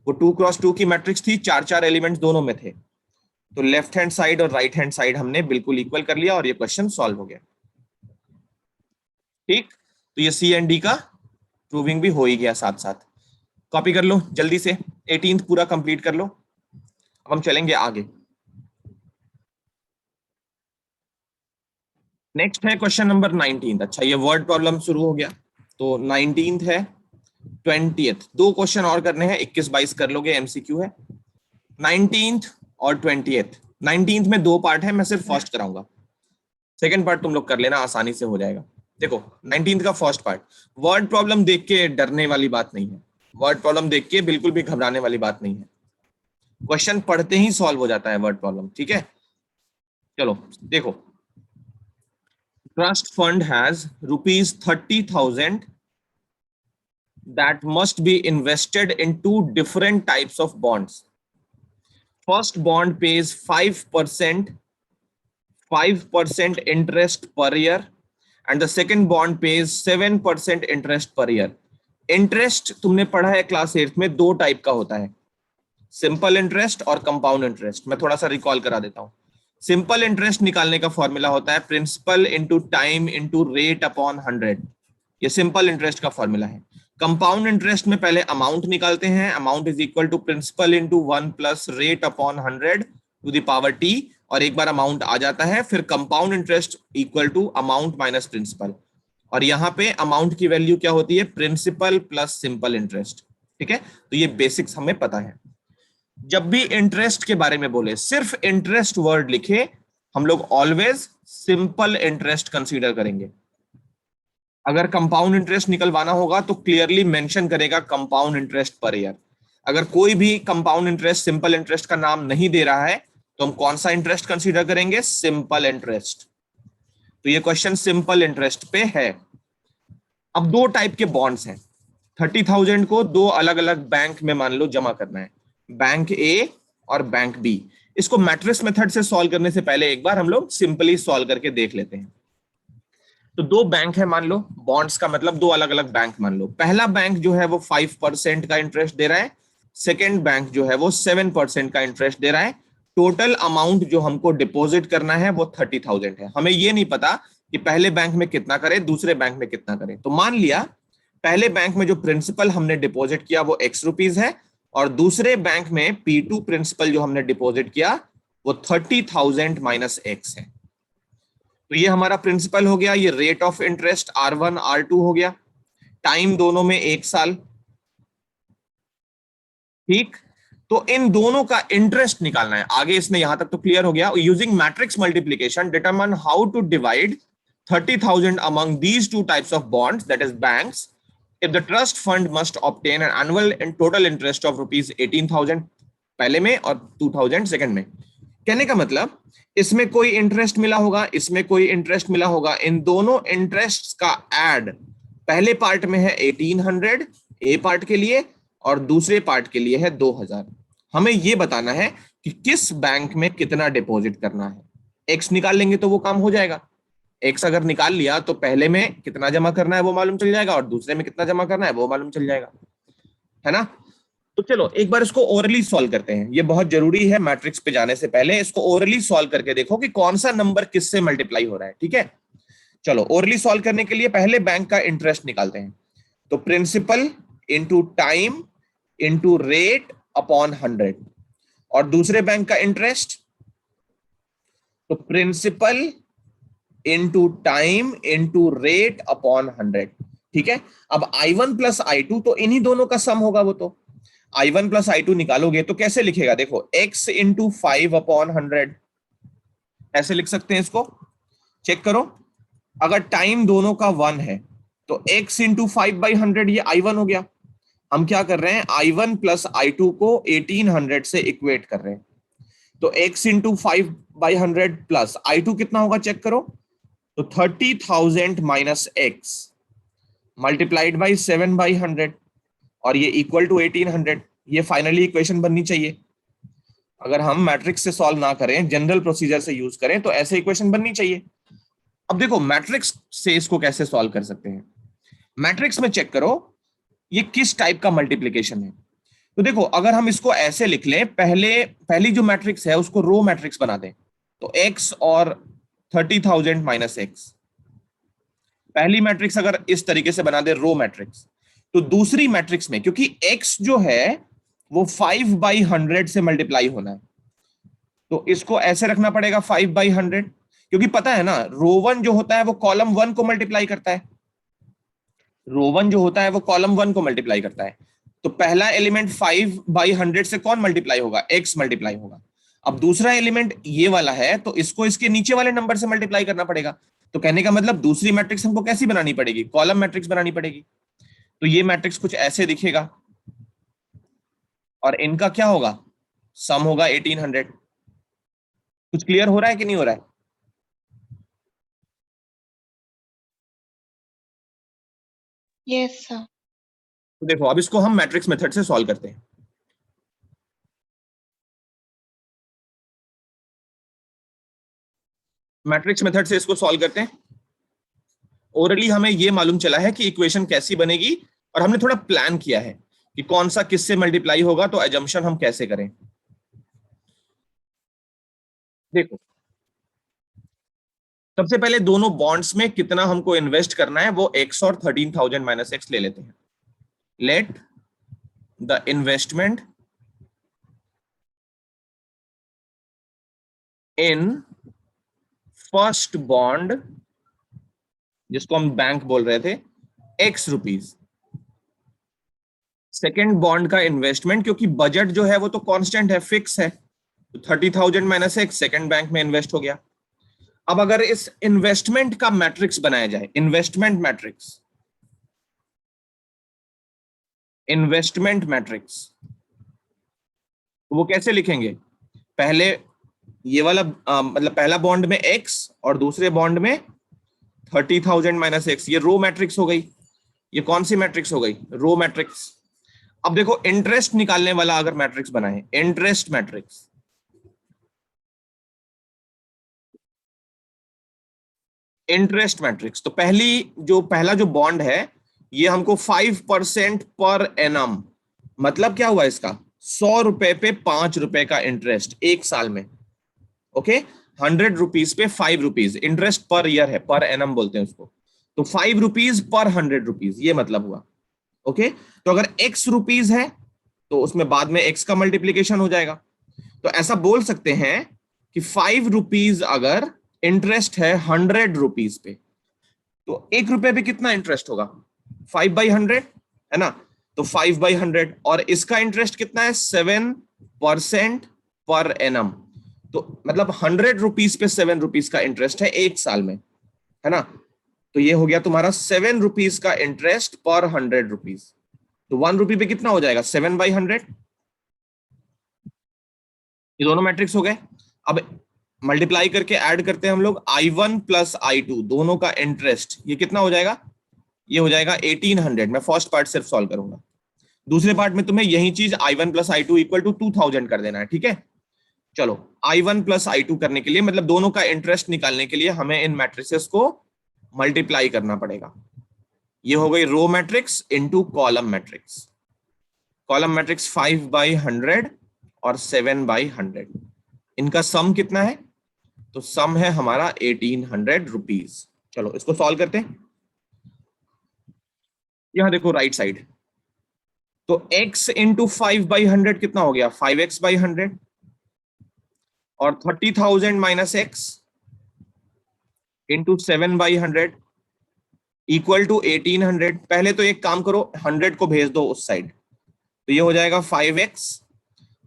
वो 2x2 की मैट्रिक्स थी, 4 एलिमेंट्स दोनों में थे, तो लेफ्ट हैंड साइड और राइट हैंड साइड हमने बिल्कुल इक्वल कर लिया और ये क्वेश्चन सॉल्व हो गया। ठीक, तो ये सी एंड डी का प्रूविंग भी हो ही गया साथ साथ। कॉपी कर लो जल्दी से, 18th पूरा कंप्लीट कर लो। अब हम चलेंगे आगे। नेक्स्ट है क्वेश्चन नंबर 19। अच्छा, ये वर्ड प्रॉब्लम शुरू हो गया, तो 19th है, 20th, 2 क्वेश्चन और करने हैं, 21-22 कर लोगे, एमसीक्यू है। 19th और 20th, 19th में 2 पार्ट है, मैं सिर्फ फर्स्ट कराऊंगा, सेकंड पार्ट तुम लोग कर लेना, आसानी से हो जाएगा। देखो 19th का फर्स्ट पार्ट, वर्ड प्रॉब्लम देख के डरने वाली बात नहीं है, वर्ड प्रॉब्लम देख के बिल्कुल भी घबराने वाली बात नहीं है, क्वेश्चन पढ़ते ही सॉल्व हो जाता है वर्ड प्रॉब्लम, ठीक है। चलो देखो, trust fund has ₹30,000 that must be invested in 2 different types of bonds. First bond pays 5% 5% interest per year and the second bond pays 7% interest per year. Interest तुमने पढ़ा है क्लास 8 में, दो टाइप का होता है, सिंपल इंटरेस्ट और कंपाउंड इंटरेस्ट. मैं थोड़ा सा रिकॉल करा देता हूं. सिंपल इंटरेस्ट निकालने का फॉर्मूला होता है principal into time into rate upon 100. ये सिंपल इंटरेस्ट का फॉर्मूला है. कंपाउंड इंटरेस्ट में पहले अमाउंट निकालते हैं, amount is equal to principal into 1 plus rate upon 100 to the power T, और एक बार अमाउंट आ जाता है फिर compound interest equal to amount minus principal, और यहाँ पे अमाउंट की वैल्यू क्या होती है, प्रिंसिपल प्लस सिंपल इंटरेस्ट. ठीक है, तो ये बेसिक्स हमें पता है. जब भी इंटरेस्ट के बारे में बोले, सिर्फ इंटरेस्ट वर्ड लिखे, हम लोग ऑलवेज सिंपल इंटरेस्ट कंसीडर करेंगे. अगर कंपाउंड इंटरेस्ट निकलवाना होगा तो क्लियरली मेंशन करेगा कंपाउंड इंटरेस्ट पर ईयर. अगर कोई भी कंपाउंड इंटरेस्ट सिंपल इंटरेस्ट का नाम नहीं दे रहा है तो हम कौन सा इंटरेस्ट कंसीडर करेंगे, सिंपल इंटरेस्ट. तो ये क्वेश्चन सिंपल इंटरेस्ट पे है. अब दो टाइप के बॉन्ड्स हैं. 30,000 को दो अलग अलग बैंक में मान लो जमा करना है, बैंक ए और बैंक बी. इसको मैट्रिक्स मेथड से सॉल्व करने से पहले एक बार हम लोग सिंपली सॉल्व करके देख लेते हैं. तो दो बैंक है मान लो, बॉन्ड्स का मतलब दो अलग अलग बैंक मान लो. पहला बैंक जो है वो 5% का इंटरेस्ट दे रहा है, सेकेंड बैंक जो है वो 7% का इंटरेस्ट दे रहा है. टोटल अमाउंट जो हमको डिपॉजिट करना है वो 30,000 है. हमें ये नहीं पता कि पहले बैंक में कितना करें, दूसरे बैंक में कितना करें. तो मान लिया पहले बैंक में जो प्रिंसिपल हमने डिपॉजिट किया वो x रुपीज है, और दूसरे बैंक में P2 प्रिंसिपल जो हमने डिपॉजिट किया वो 30,000 माइनस x है. तो ये हमारा प्रिंसिपल हो गया, ये rate of interest R1 R2 हो गया, टाइम दोनों में 1 साल. ठीक, तो इन दोनों का इंटरेस्ट निकालना है. आगे इसने यहां तक तो क्लियर हो गया. Using matrix multiplication determine how to divide 30,000 among these two types of bonds, that is banks, if the trust fund must obtain an annual and total interest of rupees 18,000 पहले में और 2,000 सेकंड में. कहने का मतलब इसमें कोई इंटरेस्ट मिला होगा, इसमें कोई इंटरेस्ट मिला होगा, इन दोनों इंटरेस्ट का एड पहले पार्ट में है 1800 ए पार्ट के लिए और दूसरे पार्ट के लिए है 2,000. हमें यह बताना है कि किस बैंक में कितना डिपॉजिट करना है. एक्स निकाल लेंगे तो वो काम हो जाएगा. एक्स अगर निकाल लिया तो पहले में कितना जमा करना है वो मालूम चल जाएगा, और दूसरे में कितना जमा करना है वो मालूम चल जाएगा, है ना. तो चलो एक बार इसको ओरली सॉल्व करते हैं. ये बहुत जरूरी है, मैट्रिक्स पे जाने से पहले इसको ओरली सॉल्व करके देखो कि कौन सा नंबर किससे मल्टीप्लाई हो रहा है. ठीक है, चलो ओरली सॉल्व करने के लिए पहले बैंक का इंटरेस्ट निकालते हैं. तो principal into time into rate upon 100, और दूसरे बैंक का इंटरेस्ट तो principal into time into rate upon 100. ठीक है, अब I1 प्लस I2 तो इन्हीं दोनों का सम होगा. वो तो I1 प्लस I2 निकालोगे तो कैसे लिखेगा, देखो x इंटू 5 अपॉन 100 ऐसे लिख सकते हैं. इसको चेक करो, अगर टाइम दोनों का 1 है तो x इंटू 5/100 ये I1 हो गया. हम क्या कर रहे हैं, I1 प्लस I2 को 1800 से इक्वेट कर रहे हैं. तो x इंटू 5/100 प्लस I2 कितना होगा चेक करो, तो 30,000 माइनस x मल्टीप्लाइड बाई 7/100, और ये इक्वल टू 1800. ये फाइनली इक्वेशन बननी चाहिए. अगर हम मैट्रिक्स से सॉल्व ना करें, जनरल प्रोसीजर से यूज करें तो ऐसे इक्वेशन बननी चाहिए. अब देखो मैट्रिक्स से इसको कैसे सॉल्व कर सकते हैं. मैट्रिक्स में चेक करो ये किस टाइप का मल्टीप्लिकेशन है. तो देखो अगर हम इसको ऐसे लिख लें, पहली जो मैट्रिक्स है उसको रो मैट्रिक्स बना दें, तो x और 30,000 माइनस x. पहली मैट्रिक्स अगर इस तरीके से बना दे रो मैट्रिक्स, तो दूसरी मैट्रिक्स में क्योंकि x जो है वो 5/100 से मल्टीप्लाई होना है, तो इसको ऐसे रखना पड़ेगा 5/100, क्योंकि पता है ना रो 1 जो होता है वो कॉलम 1 को मल्टीप्लाई करता है. रो 1 जो होता है वो कॉलम 1 को मल्टीप्लाई करता है. तो पहला एलिमेंट 5/100 से कौन मल्टीप्लाई होगा, x मल्टीप्लाई होगा. अब दूसरा एलिमेंट ये वाला है तो इसको इसके नीचे वाले नंबर से मल्टीप्लाई करना पड़ेगा. तो कहने का मतलब दूसरी मैट्रिक्स हमको कैसी बनानी पड़ेगी, कॉलम मैट्रिक्स बनानी पड़ेगी. तो ये मैट्रिक्स कुछ ऐसे दिखेगा, और इनका क्या होगा, सम होगा 1800. कुछ क्लियर हो रहा है कि नहीं हो रहा है. Yes, sir. तो देखो अब इसको हम मैट्रिक्स मेथड से सॉल्व करते हैं. मैट्रिक्स मेथड से इसको सॉल्व करते हैं। ओरली हमें ये मालूम चला है कि इक्वेशन कैसी बनेगी, और हमने थोड़ा प्लान किया है कि कौन सा किससे मल्टीप्लाई होगा, तो एजम्पशन हम कैसे करें। देखो, सबसे पहले दोनों बॉन्ड्स में कितना हमको इन्वेस्ट करना है वो x और 13,000 माइनस एक्स ले लेते हैं। Let the investment in first bond, जिसको हम बैंक बोल रहे थे, x रुपीज। सेकेंड बॉन्ड का इन्वेस्टमेंट, क्योंकि बजट जो है वो तो कांस्टेंट है, फिक्स है, तो 30,000 माइनस एक्स सेकेंड बैंक में इन्वेस्ट हो गया। अब अगर इस इन्वेस्टमेंट का मैट्रिक्स बनाया जाए, इन्वेस्टमेंट मैट्रिक्स, इन्वेस्टमेंट मैट्रिक्स, वो कैसे लिखेंगे? पहले ये वाला मतलब पहला बॉन्ड में x और दूसरे बॉन्ड में 30,000 माइनस एक्स, ये रो मैट्रिक्स हो गई। ये कौन सी मैट्रिक्स हो गई? Row matrix. अब देखो, इंटरेस्ट निकालने वाला अगर मैट्रिक्स बनाए, इंटरेस्ट मैट्रिक्स, इंटरेस्ट मैट्रिक्स, तो पहला जो बॉन्ड है ये हमको 5% पर एनम, मतलब क्या हुआ इसका? 100 रुपए पे 5 रुपए का इंटरेस्ट एक साल में। ओके, 100 रुपीज पे 5 रुपीज इंटरेस्ट पर ईयर है, पर एनम बोलते हैं उसको, तो 5 रुपीज पर 100 रुपीज, ये मतलब हुआ। ओके, तो अगर x रुपीज है तो उसमें बाद में x का मल्टीप्लीकेशन हो जाएगा। तो ऐसा बोल सकते हैं कि 5 रुपीज अगर इंटरेस्ट है 100 रुपीज पे, तो 1 रुपए पे कितना इंटरेस्ट होगा? 5/100 है ना, तो 5/100, और इसका इंटरेस्ट कितना है? 7% पर एनम, तो मतलब 100 रुपीज पे 7 रुपीज का इंटरेस्ट है एक साल में, है ना। तो ये हो गया तुम्हारा 7 रुपीज का इंटरेस्ट पर 100 रुपीज, तो 1 रुपी पे कितना हो जाएगा? 7/100। ये दोनों मैट्रिक्स हो गए। अब मल्टीप्लाई करके ऐड करते हैं हम लोग, I1 प्लस I2 दोनों का इंटरेस्ट, ये कितना हो जाएगा? ये हो जाएगा 1800। मैं फर्स्ट पार्ट सिर्फ सॉल्व करूंगा, दूसरे पार्ट में तुम्हें यही चीज I1 plus I2 equal to 2000 कर देना है, ठीक है। चलो, I1 प्लस I2 करने के लिए, मतलब दोनों का इंटरेस्ट निकालने के लिए, हमें इन मैट्रिसेस को मल्टीप्लाई करना पड़ेगा। ये हो गई row matrix into column matrix. Column matrix 5/100 और 7/100, इनका सम कितना है? तो सम है हमारा 1800 रुपीज। चलो इसको सॉल्व करते हैं। यहां देखो राइट साइड, तो x इंटू 5/100 कितना हो गया? 5x/100, और 30,000 minus x into 7/100 equal to 1800। पहले तो एक काम करो, 100 को भेज दो उस साइड, तो ये हो जाएगा 5x,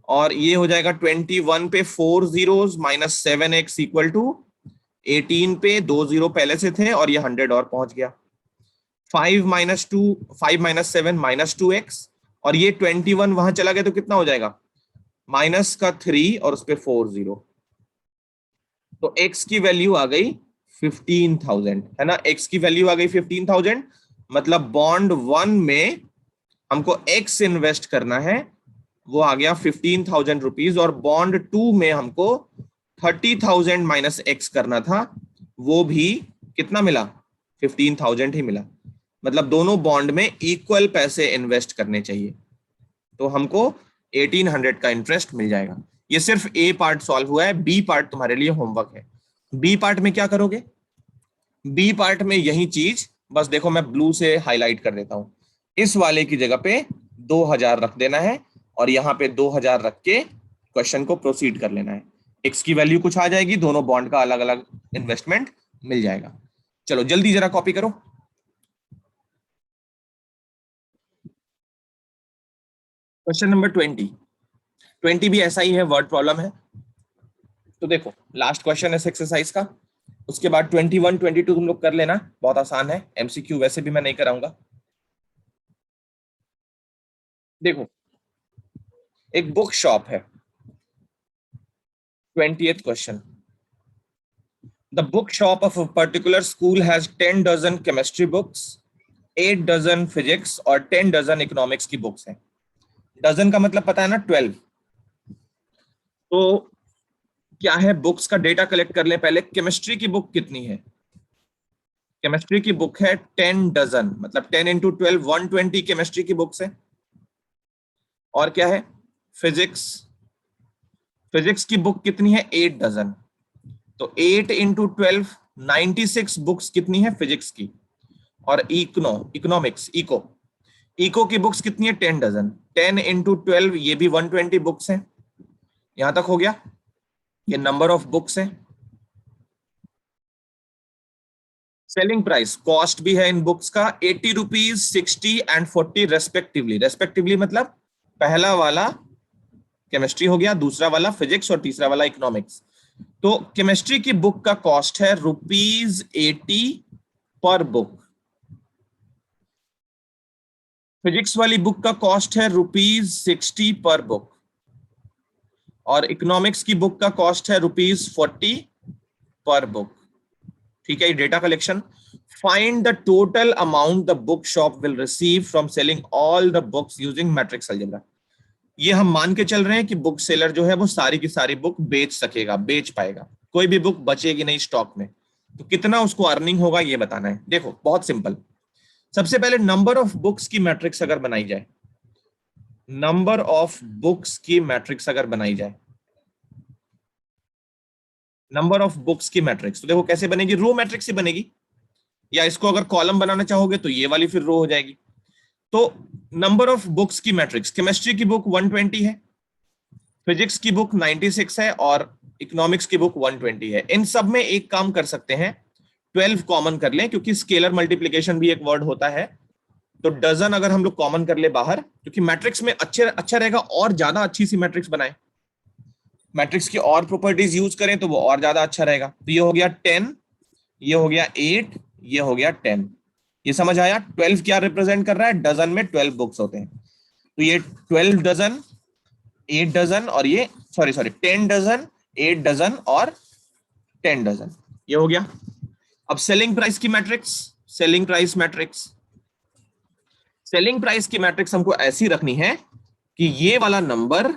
और ये हो जाएगा 21 पे 4 zeros minus 7x equal to 18 पे 2 जीरो पहले से थे, और ये 100 और पहुंच गया। 5 माइनस 7 माइनस 2x, और ये 21 वहां चला गया तो कितना हो जाएगा? माइनस का 3 और उस पे 4 जीरो, तो x की वैल्यू आ गई 15,000, है ना। x की वैल्यू आ गई 15,000, मतलब बॉन्ड 1 में हमको x इन्वेस्ट करना है, वो आ गया 15,000 रुपीज, और बॉन्ड 2 में हमको 30,000 माइनस एक्स करना था, वो भी कितना मिला? 15,000 ही मिला। मतलब दोनों बॉन्ड में इक्वल पैसे इन्वेस्ट करने चाहिए, तो हमको 1800 का इंटरेस्ट मिल जाएगा। ये सिर्फ ए पार्ट सॉल्व हुआ है, बी पार्ट तुम्हारे लिए होमवर्क है। बी पार्ट में क्या करोगे? बी पार्ट में यही चीज, बस देखो मैं ब्लू से हाईलाइट कर देता हूं, इस वाले की जगह पे 2000 रख देना है, और यहाँ पे 2000 रख के क्वेश्चन को प्रोसीड कर लेना है। एक्स की वैल्यू कुछ आ जाएगी, दोनों बॉन्ड का अलग अलग इन्वेस्टमेंट मिल जाएगा। चलो जल्दी जरा कॉपी करो। क्वेश्चन नंबर 20 भी ऐसा ही है, वर्ड प्रॉब्लम है। तो देखो, लास्ट क्वेश्चन है एक्सरसाइज का, उसके बाद 21, 22 तुम लोग कर लेना, बहुत आसान है, एमसीक्यू वैसे भी मैं नहीं कराऊंगा। देखो, एक बुक शॉप है, 20th question. The bookshop of a particular school has 10 dozen chemistry books, 8 dozen physics और 10 dozen economics की बुक्स हैं। डजन का मतलब पता है ना, 12। तो क्या है, बुक्स का डेटा कलेक्ट कर ले पहले। केमिस्ट्री की बुक कितनी है? केमिस्ट्री की बुक है 10 डजन, मतलब 10 इंटू 12 120 केमिस्ट्री की बुक्स है। और क्या है, फिजिक्स, फिजिक्स की बुक कितनी है? 8 डजन। तो 8 इंटू 12 96 बुक्स कितनी है फिजिक्स की। और इकोनॉमिक्स, इको की बुक्स कितनी है? 10 डजन। 10 इंटू 12 ये भी 120 बुक्स है। यहां तक हो गया, ये नंबर ऑफ बुक्स है। सेलिंग प्राइस, कॉस्ट भी है इन बुक्स का 80 रुपीज, 60 एंड 40 रेस्पेक्टिवली। रेस्पेक्टिवली मतलब पहला वाला केमिस्ट्री हो गया, दूसरा वाला फिजिक्स और तीसरा वाला इकोनॉमिक्स। तो केमिस्ट्री की बुक का कॉस्ट है ₹80 पर बुक। फिजिक्स वाली बुक का कॉस्ट है ₹60 पर बुक। और इकोनॉमिक्स की बुक का कॉस्ट है ₹40 पर बुक। ठीक है, ये data collection. Find the total amount the book shop will receive from selling all the books using matrix algebra. ये हम मान के चल रहे हैं कि बुक सेलर जो है वो सारी की सारी बुक बेच सकेगा, बेच पाएगा, कोई भी बुक बचेगी नहीं स्टॉक में। तो कितना उसको अर्निंग होगा ये बताना है। देखो बहुत सिंपल, सबसे पहले नंबर ऑफ बुक्स की मैट्रिक्स अगर बनाई जाए, नंबर ऑफ बुक्स की मैट्रिक्स अगर बनाई जाए, नंबर ऑफ बुक्स की मैट्रिक्स, तो देखो कैसे बनेगी, रो मैट्रिक्स ही बनेगी। या इसको अगर कॉलम बनाना चाहोगे तो ये वाली फिर रो हो जाएगी। तो नंबर ऑफ बुक्स की मैट्रिक्स, केमिस्ट्री की बुक 120 है, फिजिक्स की बुक 96 है और इकोनॉमिक्स की बुक 120 है। इन सब में एक काम कर सकते हैं, 12 कॉमन कर लें, क्योंकि स्केलर मल्टीप्लीकेशन भी एक वर्ड होता है। तो डजन अगर हम लोग कॉमन कर ले बाहर, क्योंकि मैट्रिक्स में अच्छा रहेगा और ज्यादा अच्छी सी मैट्रिक्स बनाए, मैट्रिक्स की और प्रॉपर्टीज यूज करें तो वो और ज्यादा अच्छा रहेगा। तो ये हो गया 10, ये हो गया 8, ये हो गया 10। ये समझ आया? 12 क्या रिप्रेजेंट कर रहा है? डजन में 12 बुक्स होते हैं। तो ये 12 डजन, 8 डजन और ये सॉरी 10 डजन, 8 डजन और 10 डजन, ये हो गया। अब सेलिंग प्राइस की matrix, selling price matrix, selling price की मैट्रिक्स हमको ऐसी रखनी है कि ये वाला नंबर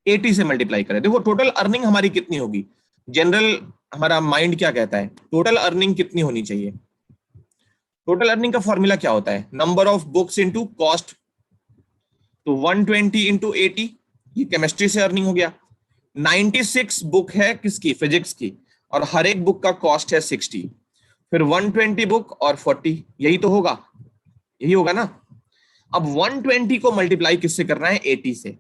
80 से मल्टीप्लाई करें। देखो टोटल अर्निंग हमारी कितनी होगी, जनरल हमारा माइंड क्या कहता है, टोटल अर्निंग कितनी होनी चाहिए। टोटल अर्निंग का फॉर्मूला क्या होता है, number of books into cost. तो 120 इंटू 80, ये केमिस्ट्री से अर्निंग हो गया। 96 बुक है किसकी, फिजिक्स की, और हर एक बुक का कॉस्ट है 60, फिर 120 बुक और 40, यही तो होगा, यही होगा ना। अब 120 को मल्टीप्लाई किससे करना है, 80 से,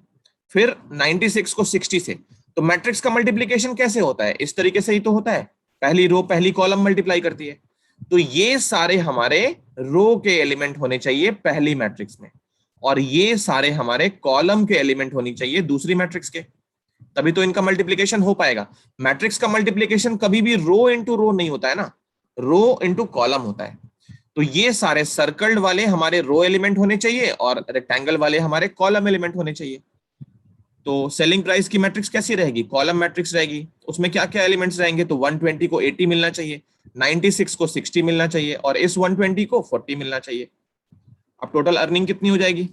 फिर 96 को 60 से। तो मैट्रिक्स का मल्टीप्लीकेशन कैसे होता है, इस तरीके से ही तो होता है, पहली रो पहली कॉलम मल्टीप्लाई करती है। तो ये सारे हमारे रो के एलिमेंट होने चाहिए पहली मैट्रिक्स में, और ये सारे हमारे कॉलम के एलिमेंट होनी चाहिए दूसरी मैट्रिक्स के, तभी तो इनका मल्टीप्लीकेशन हो पाएगा। मैट्रिक्स का मल्टीप्लीकेशन कभी भी रो इंटू रो नहीं होता है ना, रो इंटू कॉलम होता है। तो ये सारे सर्कल्ड वाले हमारे रो एलिमेंट होने चाहिए और रेक्टेंगल वाले हमारे कॉलम एलिमेंट होने चाहिए। तो सेलिंग प्राइस की मैट्रिक्स कैसी रहेगी, कॉलम मैट्रिक्स रहेगी। उसमें क्या क्या एलिमेंट्स रहेंगे, तो 120 को 80 मिलना चाहिए, 96 को 60 मिलना चाहिए और इस 120 को 40 मिलना चाहिए। अब टोटल अर्निंग कितनी हो जाएगी,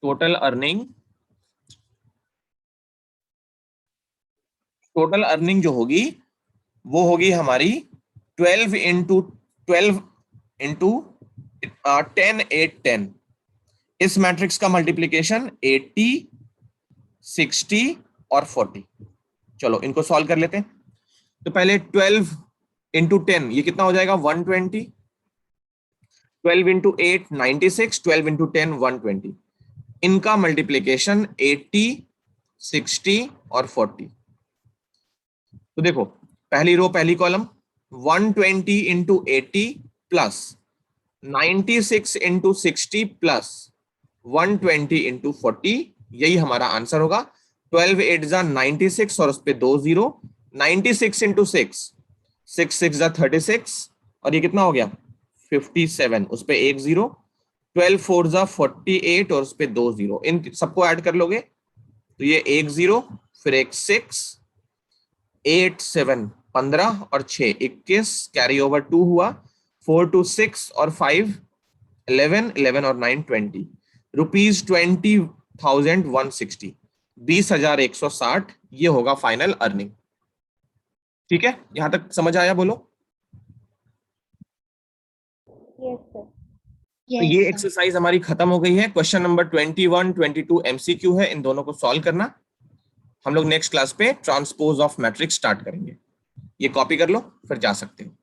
टोटल अर्निंग, टोटल अर्निंग जो होगी वो होगी हमारी 12 इंटू 12 इंटू 10 8 10। इस मैट्रिक्स का मल्टीप्लीकेशन 80 60 और 40। चलो इनको सॉल्व कर लेते हैं। तो पहले 12 इंटू 10 ये कितना हो जाएगा 120, 12 इंटू 8 96, 12 इंटू 10 120। इनका मल्टीप्लीकेशन 80 60 और 40। तो देखो पहली रो पहली column 120 into 80 plus 96 into 60 plus 120 into 40, यही हमारा आंसर होगा। 12 8 जा 96 और उस पे 2 0, 96 इंटू 6 6 6 जा 36 और ये कितना हो गया 57, उस पे 1 0, 12 4 जा 48 और उस पे 2 0। इन सबको ऐड कर लोगे तो ये 1 0 फिर एक 6 8 7 15 और 6 21, कैरी ओवर 2 हुआ, 4 2 6 और 5 11 11 और 9 20, ₹20,160। 20,160 ये होगा फाइनल अर्निंग। ठीक है, यहां तक समझ आया? बोलो। Yes, sir. तो Yes, ये sir. एक्सरसाइज हमारी खत्म हो गई है। क्वेश्चन नंबर 21, 22 एमसीक्यू है, इन दोनों को सॉल्व करना। हम लोग नेक्स्ट क्लास पे ट्रांसपोज ऑफ मैट्रिक्स स्टार्ट करेंगे। ये कॉपी कर लो, फिर जा सकते हो।